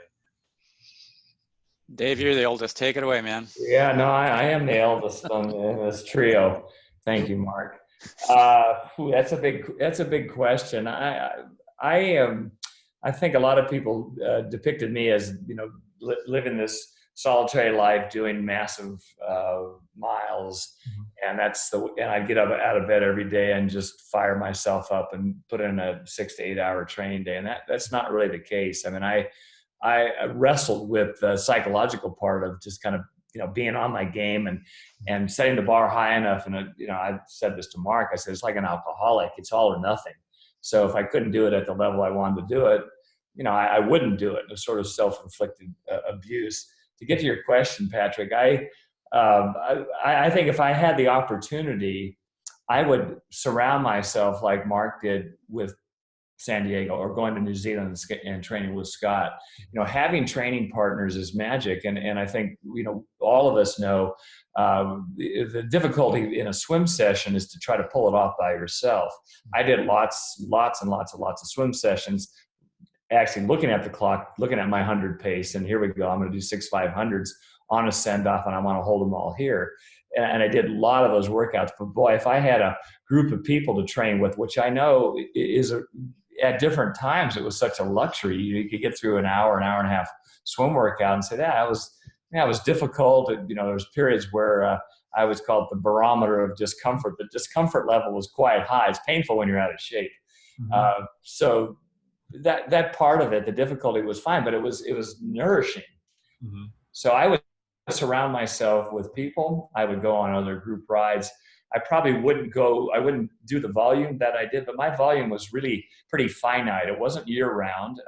Dave, you're the oldest. Take it away, man. Yeah, no, I am the eldest in this trio. Thank you, Mark. That's a big question. I think a lot of people depicted me as, living this solitary life, doing massive miles, and I'd get up out of bed every day and just fire myself up and put in a 6 to 8 hour training day, and that's not really the case. I mean, I wrestled with the psychological part of just kind of, being on my game and setting the bar high enough. And, I said this to Mark, I said, it's like an alcoholic, it's all or nothing. So if I couldn't do it at the level I wanted to do it, I wouldn't do it. It was sort of self-inflicted abuse. To get to your question, Patrick, I think if I had the opportunity, I would surround myself like Mark did with San Diego, or going to New Zealand and training with Scott. Having training partners is magic. And I think, all of us know the difficulty in a swim session is to try to pull it off by yourself. I did lots and lots of swim sessions, actually looking at the clock, looking at my 100 pace, and here we go, I'm going to do 6 500s on a send off, and I want to hold them all here. And I did a lot of those workouts. But boy, if I had a group of people to train with, which I know is at different times, it was such a luxury. You could get through an hour and a half swim workout and say, that was difficult. There was periods where I was called the barometer of discomfort. The discomfort level was quite high. It's painful when you're out of shape. Mm-hmm. So that part of it, the difficulty was fine, but it was nourishing. Mm-hmm. So I would surround myself with people. I would go on other group rides. I wouldn't do the volume that I did, but my volume was really pretty finite. It wasn't year round.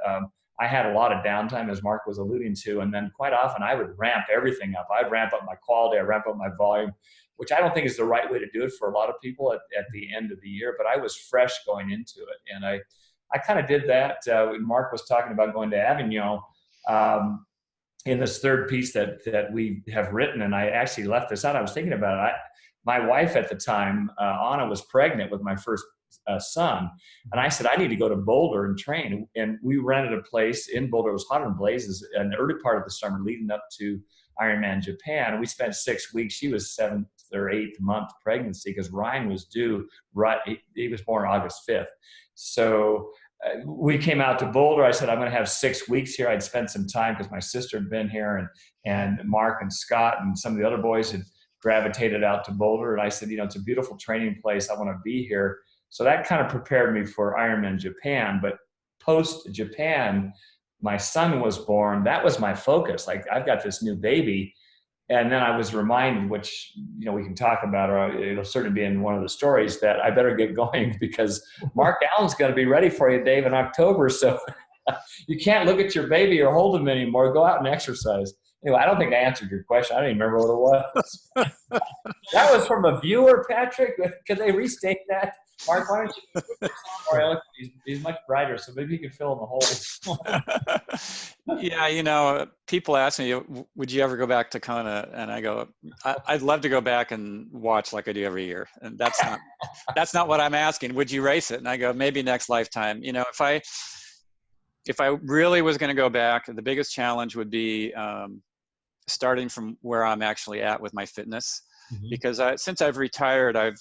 I had a lot of downtime, as Mark was alluding to, and then quite often I would ramp everything up. I'd ramp up my quality, I'd ramp up my volume, which I don't think is the right way to do it for a lot of people at the end of the year, but I was fresh going into it. And I kind of did that. When Mark was talking about going to Avignon, in this third piece that we have written, and I actually left this out. I was thinking about it. My wife at the time, Anna, was pregnant with my first son. And I said, I need to go to Boulder and train. And we rented a place in Boulder. It was hot and blazes in the early part of the summer leading up to Ironman Japan. We spent 6 weeks. She was 7th or 8th month pregnancy because Ryan was due, he was born August 5th. So we came out to Boulder. I said, I'm going to have 6 weeks here. I'd spent some time because my sister had been here, and Mark and Scott and some of the other boys had gravitated out to Boulder. And I said, it's a beautiful training place. I want to be here. So that kind of prepared me for Ironman Japan. But post Japan, my son was born. That was my focus. Like, I've got this new baby. And then I was reminded, which, we can talk about, or it'll certainly be in one of the stories, that I better get going because MarkAllen's going to be ready for you, Dave, in October. So you can't look at your baby or hold him anymore. Go out and exercise. Anyway, I don't think I answered your question. I don't even remember what it was. That was from a viewer, Patrick. Could they restate that? Mark, why don't you more eloquent? He's much brighter, so maybe he can fill in the holes. Yeah, people ask me, would you ever go back to Kona? And I go, I'd love to go back and watch like I do every year. And that's not what I'm asking. Would you race it? And I go, maybe next lifetime. If I really was going to go back, the biggest challenge would be starting from where I'm actually at with my fitness. Mm-hmm. Because since I've retired, I've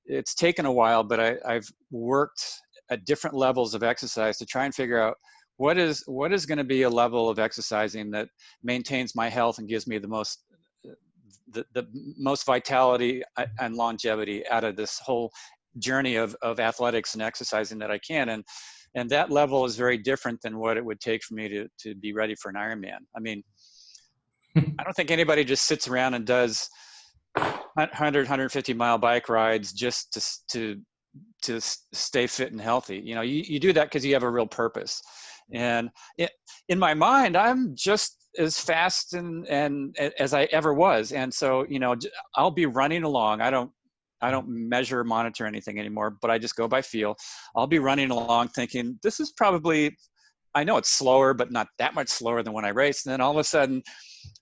it's taken a while, but I've worked at different levels of exercise to try and figure out what is going to be a level of exercising that maintains my health and gives me the most vitality and longevity out of this whole journey of athletics and exercising that I can. And that level is very different than what it would take for me to be ready for an Ironman. I mean, I don't think anybody just sits around and does 100, 150 mile bike rides just to stay fit and healthy. You know, you do that because you have a real purpose. And in my mind, I'm just as fast and as I ever was. And so, you know, I'll be running along. I don't measure or monitor anything anymore, but I just go by feel. I'll be running along thinking, this is probably, I know it's slower, but not that much slower than when I raced. And then all of a sudden,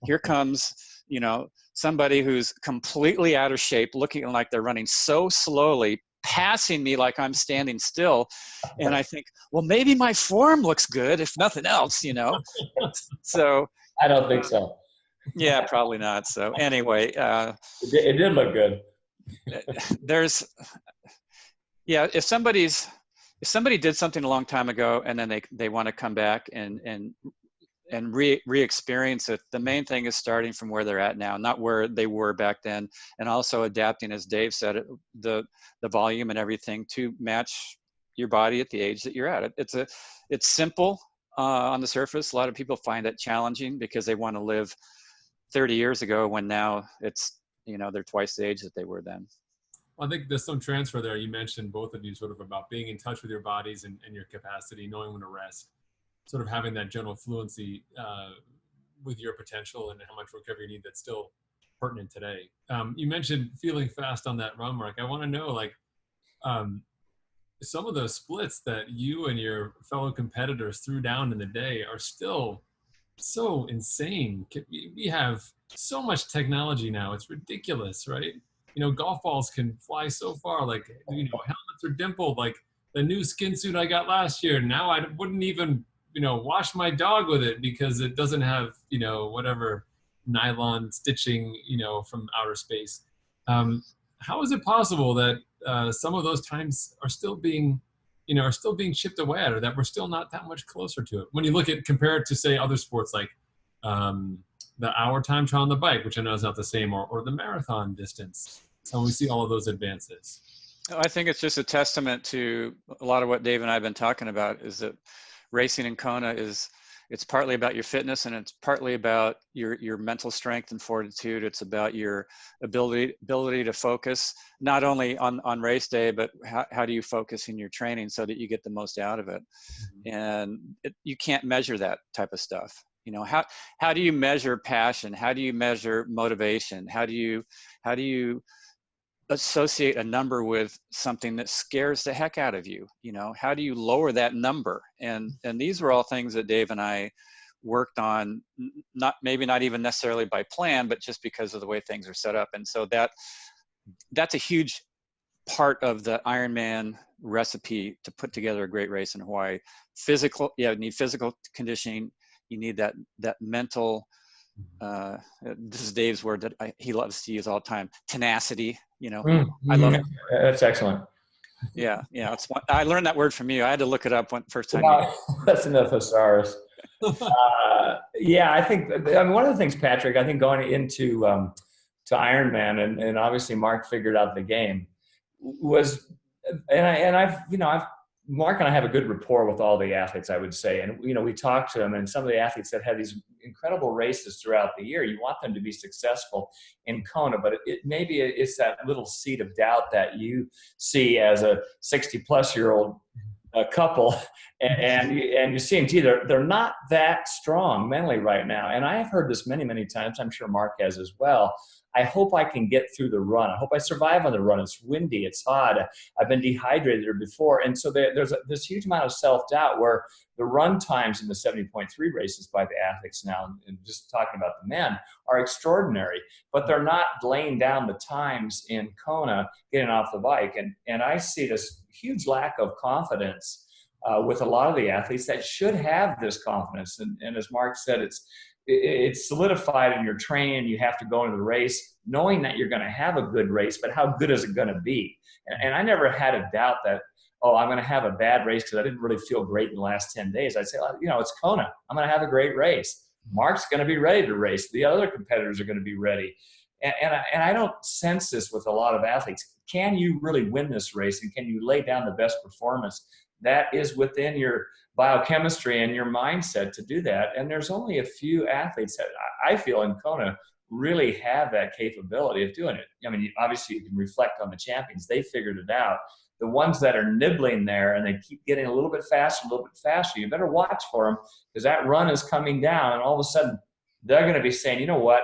here comes, you know, somebody who's completely out of shape, looking like they're running so slowly, passing me like I'm standing still. And I think, well, maybe my form looks good, if nothing else, you know? So I don't think so. Yeah, probably not. So anyway, it did look good. If somebody did something a long time ago and then they want to come back and re-experience it, the main thing is starting from where they're at now, not where they were back then, and also adapting, as Dave said, the volume and everything to match your body at the age that you're at. It's simple on the surface. A lot of people find it challenging because they want to live 30 years ago when now it's, you know, they're twice the age that they were then. I think there's some transfer there. You mentioned, both of you, sort of about being in touch with your bodies and your capacity, knowing when to rest, sort of having that general fluency with your potential and how much recovery you need that's still pertinent today. You mentioned feeling fast on that run, Mark. I want to know, like, some of those splits that you and your fellow competitors threw down in the day are still so insane. We have so much technology now. It's ridiculous, right? You know, golf balls can fly so far. Like, you know, helmets are dimpled. Like the new skin suit I got last year, now I wouldn't even, you know, wash my dog with it because it doesn't have, you know, whatever nylon stitching, you know, from outer space. How is it possible that some of those times are still being, you know, chipped away at, or that we're still not that much closer to it? When you look at, compare it to, say, other sports like the hour time trial on the bike, which I know is not the same, or the marathon distance. So we see all of those advances. I think it's just a testament to a lot of what Dave and I have been talking about, is that racing in Kona it's partly about your fitness, and it's partly about your mental strength and fortitude. It's about your ability to focus, not only on race day, but how do you focus in your training so that you get the most out of it. Mm-hmm. And you can't measure that type of stuff. You know, how do you measure passion? How do you measure motivation? How do you associate a number with something that scares the heck out of you? You know, how do you lower that number? And these were all things that Dave and I worked on, maybe not even necessarily by plan, but just because of the way things are set up. And so that's a huge part of the Ironman recipe to put together a great race in Hawaii. You need physical conditioning. You need that mental, this is Dave's word that he loves to use all the time, tenacity. You know, I love it. That's excellent. Yeah. I learned that word from you. I had to look it up first time. That's enough thesaurus. I think, I mean, one of the things, Patrick, I think going into to Ironman, and obviously Mark figured out the game, was, Mark and I have a good rapport with all the athletes, I would say. And, you know, we talk to them, and some of the athletes that have these incredible races throughout the year, you want them to be successful in Kona, but maybe it's that little seed of doubt that you see as a 60-plus-year-old couple, and you see them, gee, they're not that strong mentally right now. And I have heard this many, many times. I'm sure Mark has as well. I hope I can get through the run. I hope I survive on the run. It's windy. It's hot. I've been dehydrated before. And so there's this huge amount of self-doubt where the run times in the 70.3 races by the athletes now, and just talking about the men, are extraordinary. But they're not laying down the times in Kona getting off the bike. And I see this huge lack of confidence with a lot of the athletes that should have this confidence. And as Mark said, it's solidified in your training. You have to go into the race knowing that you're going to have a good race, but how good is it going to be? And I never had a doubt that, oh, I'm going to have a bad race because I didn't really feel great in the last 10 days. I'd say, you know, it's Kona. I'm going to have a great race. Mark's going to be ready to race. The other competitors are going to be ready. And I don't sense this with a lot of athletes. Can you really win this race, and can you lay down the best performance? That is within your biochemistry and your mindset to do that. And there's only a few athletes that I feel in Kona really have that capability of doing it. I mean, obviously you can reflect on the champions. They figured it out. The ones that are nibbling there and they keep getting a little bit faster, you better watch for them, because that run is coming down, and all of a sudden they're going to be saying, you know what?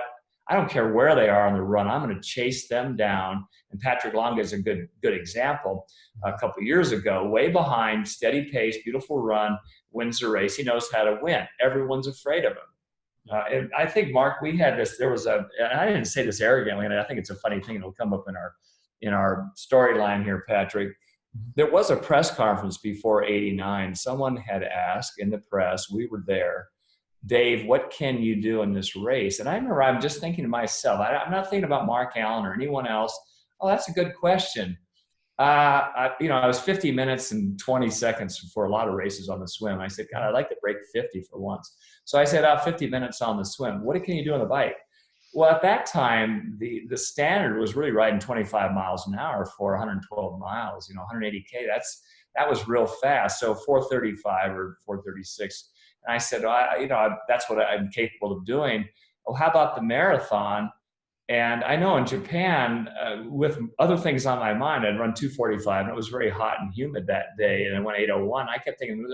I don't care where they are on the run. I'm going to chase them down. And Patrick Longa is a good example. A couple of years ago, way behind, steady pace, beautiful run, wins the race. He knows how to win. Everyone's afraid of him. And I think, Mark, we had this. There was and I didn't say this arrogantly, and I think it's a funny thing. It'll come up in our storyline here, Patrick. There was a press conference before '89. Someone had asked in the press. We were there. Dave, what can you do in this race? And I remember I'm just thinking to myself, I'm not thinking about MarkAllen or anyone else. Oh, that's a good question. I was 50 minutes and 20 seconds for a lot of races on the swim. I said, God, I'd like to break 50 for once. So I said, 50 minutes on the swim. What can you do on the bike? Well, at that time, the standard was really riding 25 miles an hour for 112 miles, 180K. That was real fast. So 435 or 436. And I said, that's what I'm capable of doing. Oh, how about the marathon? And I know in Japan, with other things on my mind, I'd run 245, and it was very hot and humid that day, and I went 801. I kept thinking,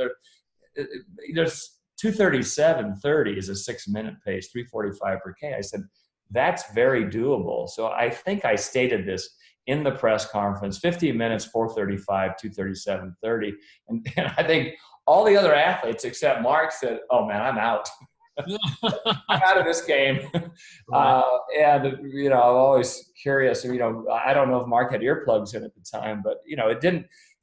there's 237.30 is a 6-minute pace, 345 per K. I said, that's very doable. So I think I stated this in the press conference, 15 minutes, 435, 237.30. And I think all the other athletes except Mark said, oh man, I'm out. I'm out of this game. And I'm always curious, I don't know if Mark had earplugs in at the time, but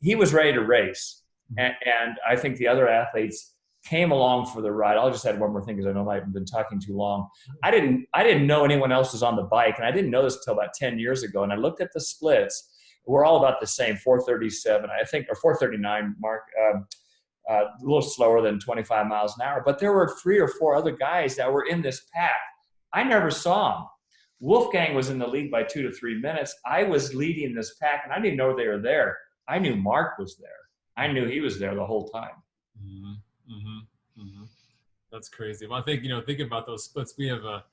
he was ready to race. And I think the other athletes came along for the ride. I'll just add one more thing, because I know I've been talking too long. I didn't know anyone else was on the bike, and I didn't know this until about 10 years ago. And I looked at the splits. We're all about the same, 437, I think, or 439, Mark, a little slower than 25 miles an hour. But there were 3 or 4 other guys that were in this pack. I never saw them. Wolfgang was in the lead by 2 to 3 minutes. I was leading this pack, and I didn't know they were there. I knew Mark was there. I knew he was there the whole time. Mm-hmm. Mm-hmm. Mm-hmm. That's crazy. Well, I think, thinking about those splits, we have a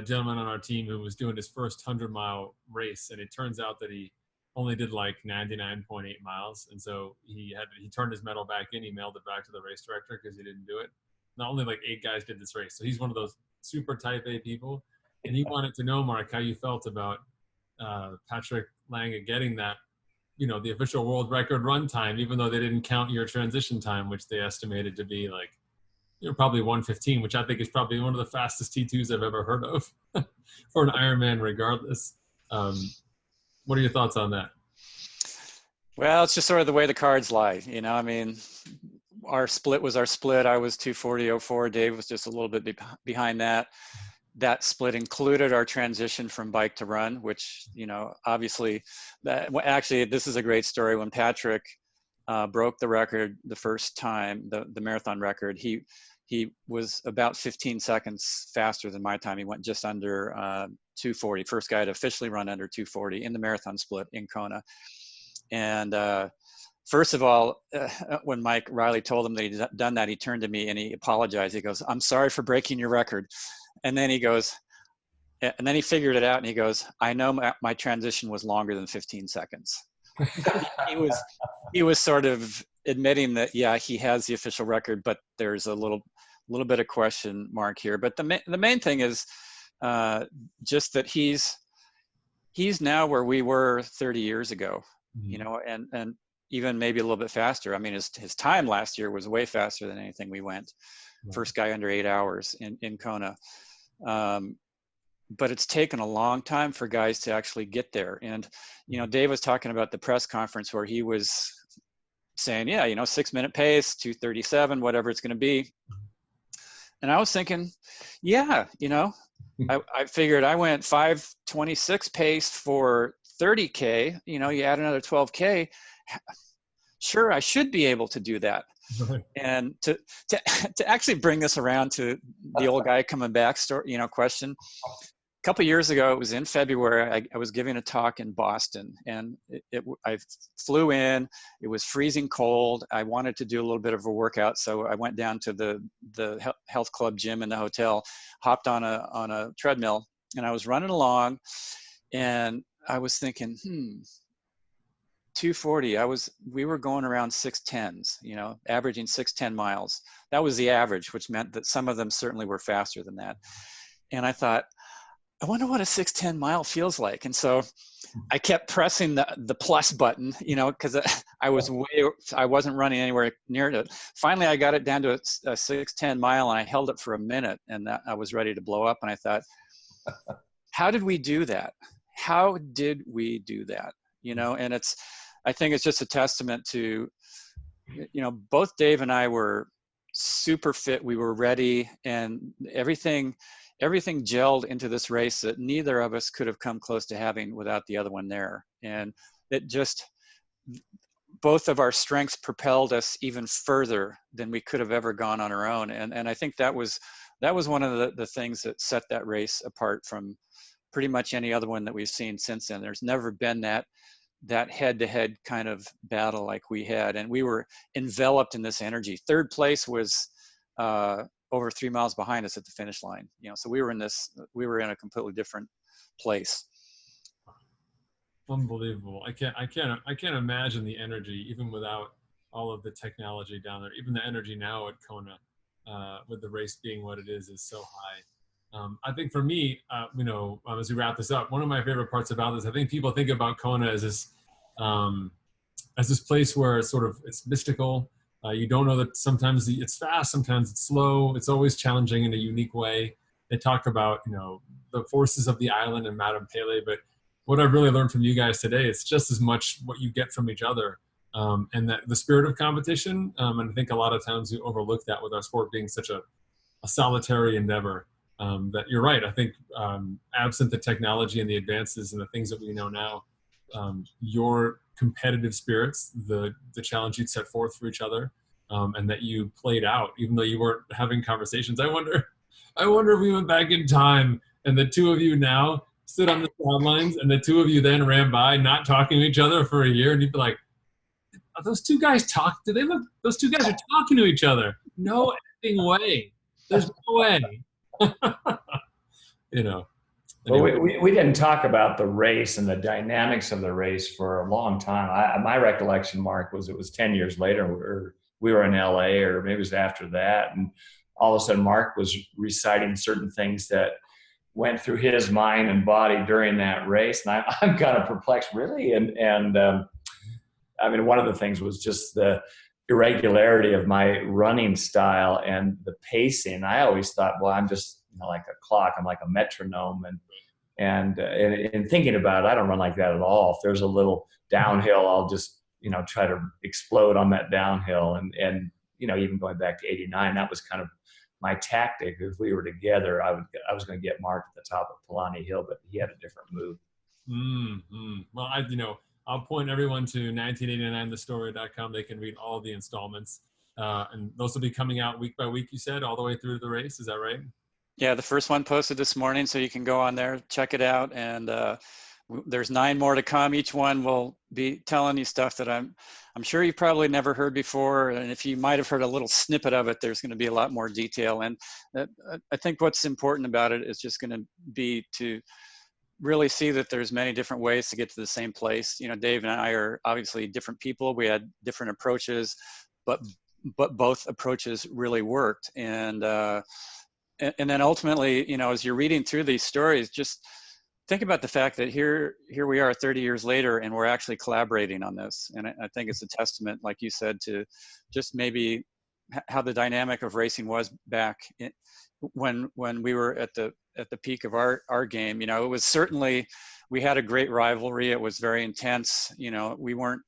gentleman on our team who was doing his first 100-mile race, and it turns out that he only did like 99.8 miles. And so he turned his medal back in. He mailed it back to the race director because he didn't do it. Not only like 8 guys did this race. So he's one of those super type A people. And he wanted to know, Mark, how you felt about Patrick Lange getting that, the official world record run time, even though they didn't count your transition time, which they estimated to be like, probably 1:15, which I think is probably one of the fastest T2s I've ever heard of for an Ironman regardless. What are your thoughts on that? Well, it's just sort of the way the cards lie. Our split was our split. I was 240.04. Dave was just a little bit behind that. That split included our transition from bike to run, which, obviously, actually, this is a great story. When Patrick broke the record the first time, the marathon record, he was about 15 seconds faster than my time. He went just under 240. First guy to officially run under 240 in the marathon split in Kona. And first of all, when Mike Riley told him that he'd done that, he turned to me and he apologized. He goes, "I'm sorry for breaking your record." And then he goes, and then he figured it out and he goes, "I know my transition was longer than 15 seconds." he was sort of admitting that, yeah, he has the official record, but there's a little bit of question mark here. But the main thing is just that he's now where we were 30 years ago, and even maybe a little bit faster. I mean, his time last year was way faster than anything we went. Right. First guy under 8 hours in Kona. But it's taken a long time for guys to actually get there. And, Dave was talking about the press conference where he was saying, 6-minute pace, 237, whatever it's going to be. And I was thinking, yeah, I figured I went 5:26 pace for 30K, you add another 12K. Sure, I should be able to do that. And to actually bring this around to the old guy coming back story, question. A couple of years ago, it was in February, I was giving a talk in Boston, and I flew in. It was freezing cold. I wanted to do a little bit of a workout, so I went down to the health club gym in the hotel, hopped on a treadmill, and I was running along, and I was thinking, 240. We were going around 6:10s, averaging 6:10 miles. That was the average, which meant that some of them certainly were faster than that. And I thought, I wonder what a 6:10 mile feels like. And so I kept pressing the plus button, because I wasn't running anywhere near it. Finally, I got it down to a 6:10 mile, and I held it for a minute, and I was ready to blow up. And I thought, how did we do that? How did we do that? And I think it's just a testament to, both Dave and I were super fit. We were ready, and everything gelled into this race that neither of us could have come close to having without the other one there. And it just, both of our strengths propelled us even further than we could have ever gone on our own. And I think that was one of the things that set that race apart from pretty much any other one that we've seen since then. There's never been that head-to-head kind of battle like we had, and we were enveloped in this energy. Third place was over 3 miles behind us at the finish line. So we were in a completely different place. Unbelievable. I can't imagine the energy, even without all of the technology down there. Even the energy now at Kona, with the race being what it is so high. I think for me, as we wrap this up, one of my favorite parts about this, I think people think about Kona as this place where it's mystical. You don't know that sometimes it's fast, sometimes it's slow. It's always challenging in a unique way. They talk about, the forces of the island and Madame Pele, but what I've really learned from you guys today, it's just as much what you get from each other, and that the spirit of competition. And I think a lot of times we overlook that with our sport being such a solitary endeavor. That you're right. I think absent the technology and the advances and the things that we know now, your competitive spirits, the challenge you'd set forth for each other, and that you played out, even though you weren't having conversations. I wonder if we went back in time and the two of you now stood on the sidelines and the two of you then ran by, not talking to each other for a year, and you'd be like, are those two guys talk? Do they look? Those two guys are talking to each other. No effing way. There's no way. Anyway. Well, we didn't talk about the race and the dynamics of the race for a long time. My recollection, Mark, was it was 10 years later. We were in LA, or maybe it was after that, and all of a sudden Mark was reciting certain things that went through his mind and body during that race, and I'm kind of perplexed, really. And I mean, one of the things was just the irregularity of my running style and the pacing. I always thought, well, I'm just like a clock. I'm like a metronome. And thinking about it, I don't run like that at all. If there's a little downhill, I'll just, try to explode on that downhill. And even going back to 89, that was kind of my tactic. If we were together, I was going to get Mark at the top of Palani Hill, but he had a different move. Mm-hmm. Well, I'll point everyone to 1989thestory.com. They can read all the installments. And those will be coming out week by week, you said, all the way through the race. Is that right? Yeah, the first one posted this morning, so you can go on there, check it out. And there's 9 more to come. Each one will be telling you stuff that I'm sure you probably never heard before. And if you might have heard a little snippet of it, there's going to be a lot more detail. And I think what's important about it is just going to be to really see that there's many different ways to get to the same place. Dave and I are obviously different people. We had different approaches, but both approaches really worked. And then ultimately, as you're reading through these stories, just think about the fact that here we are 30 years later, and we're actually collaborating on this. And I think it's a testament, like you said, to just maybe how the dynamic of racing was back when we were at the peak of our game. It was certainly, we had a great rivalry. It was very intense. We weren't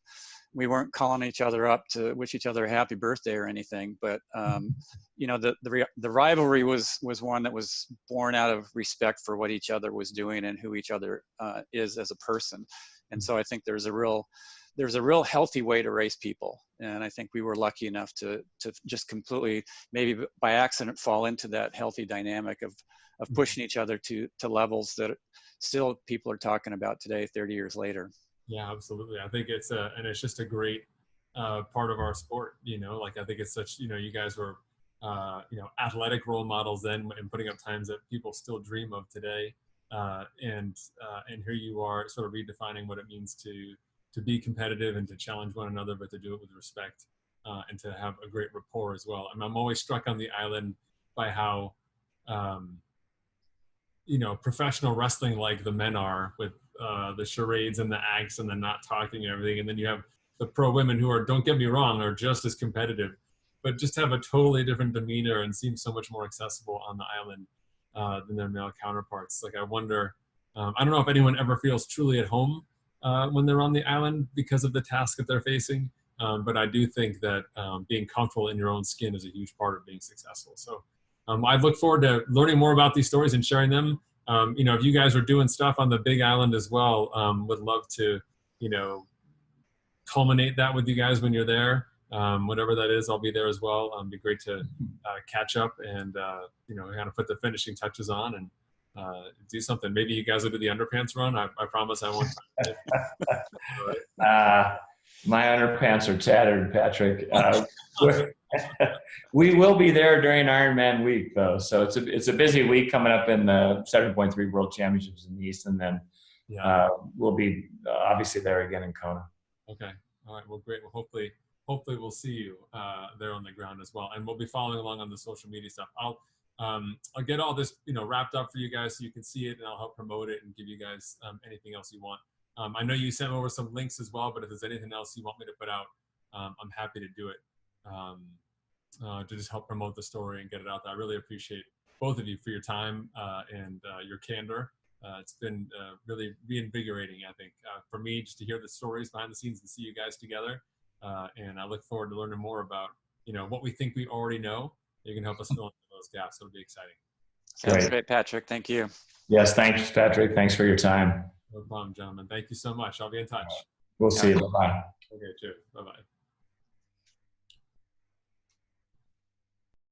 we weren't calling each other up to wish each other a happy birthday or anything, but you know, the rivalry was one that was born out of respect for what each other was doing and who each other is as a person. And so I think there's a real healthy way to race people. And I think we were lucky enough to just completely, maybe by accident, fall into that healthy dynamic of pushing each other to levels that still people are talking about today, 30 years later. Yeah, absolutely. I think it's just a great part of our sport, you know, like I think it's such, you know, you guys were, you know, athletic role models then and putting up times that people still dream of today. And here you are sort of redefining what it means to be competitive and to challenge one another, but to do it with respect and to have a great rapport as well. I mean, I'm always struck on the island by how, you know, professional wrestling like the men are with the charades and the acts and the not talking and everything. And then you have the pro women who are, don't get me wrong, are just as competitive, but just have a totally different demeanor and seem so much more accessible on the island than their male counterparts. Like I wonder, I don't know if anyone ever feels truly at home when they're on the island because of the task that they're facing. But I do think that being comfortable in your own skin is a huge part of being successful. So I look forward to learning more about these stories and sharing them. You know, if you guys are doing stuff on the Big Island as well, would love to, you know, culminate that with you guys when you're there. Whatever that is, I'll be there as well. It'd be great to catch up and, you know, kind of put the finishing touches on and do something. Maybe you guys will do the underpants run. I promise I won't. My underpants are tattered, Patrick. We will be there during Ironman week, though. So it's a busy week coming up in the 7.3 World Championships in the East, and then we'll be obviously there again in Kona. Okay. All right. Well, great. Well, hopefully we'll see you there on the ground as well, and we'll be following along on the social media stuff. I'll get all this, you know, wrapped up for you guys so you can see it, and I'll help promote it and give you guys anything else you want. I know you sent over some links as well, but if there's anything else you want me to put out, I'm happy to do it to just help promote the story and get it out there. I really appreciate both of you for your time and your candor. It's been really reinvigorating, I think, for me just to hear the stories behind the scenes and see you guys together. And I look forward to learning more about, you know, what we think we already know. You can help us fill in those gaps. It'll be exciting. Sounds great, Patrick. Thank you. Yes, thanks, Patrick. Thanks for your time. No problem, gentlemen. Thank you so much. I'll be in touch. We'll see you. Bye-bye. Okay, cheers. Bye-bye.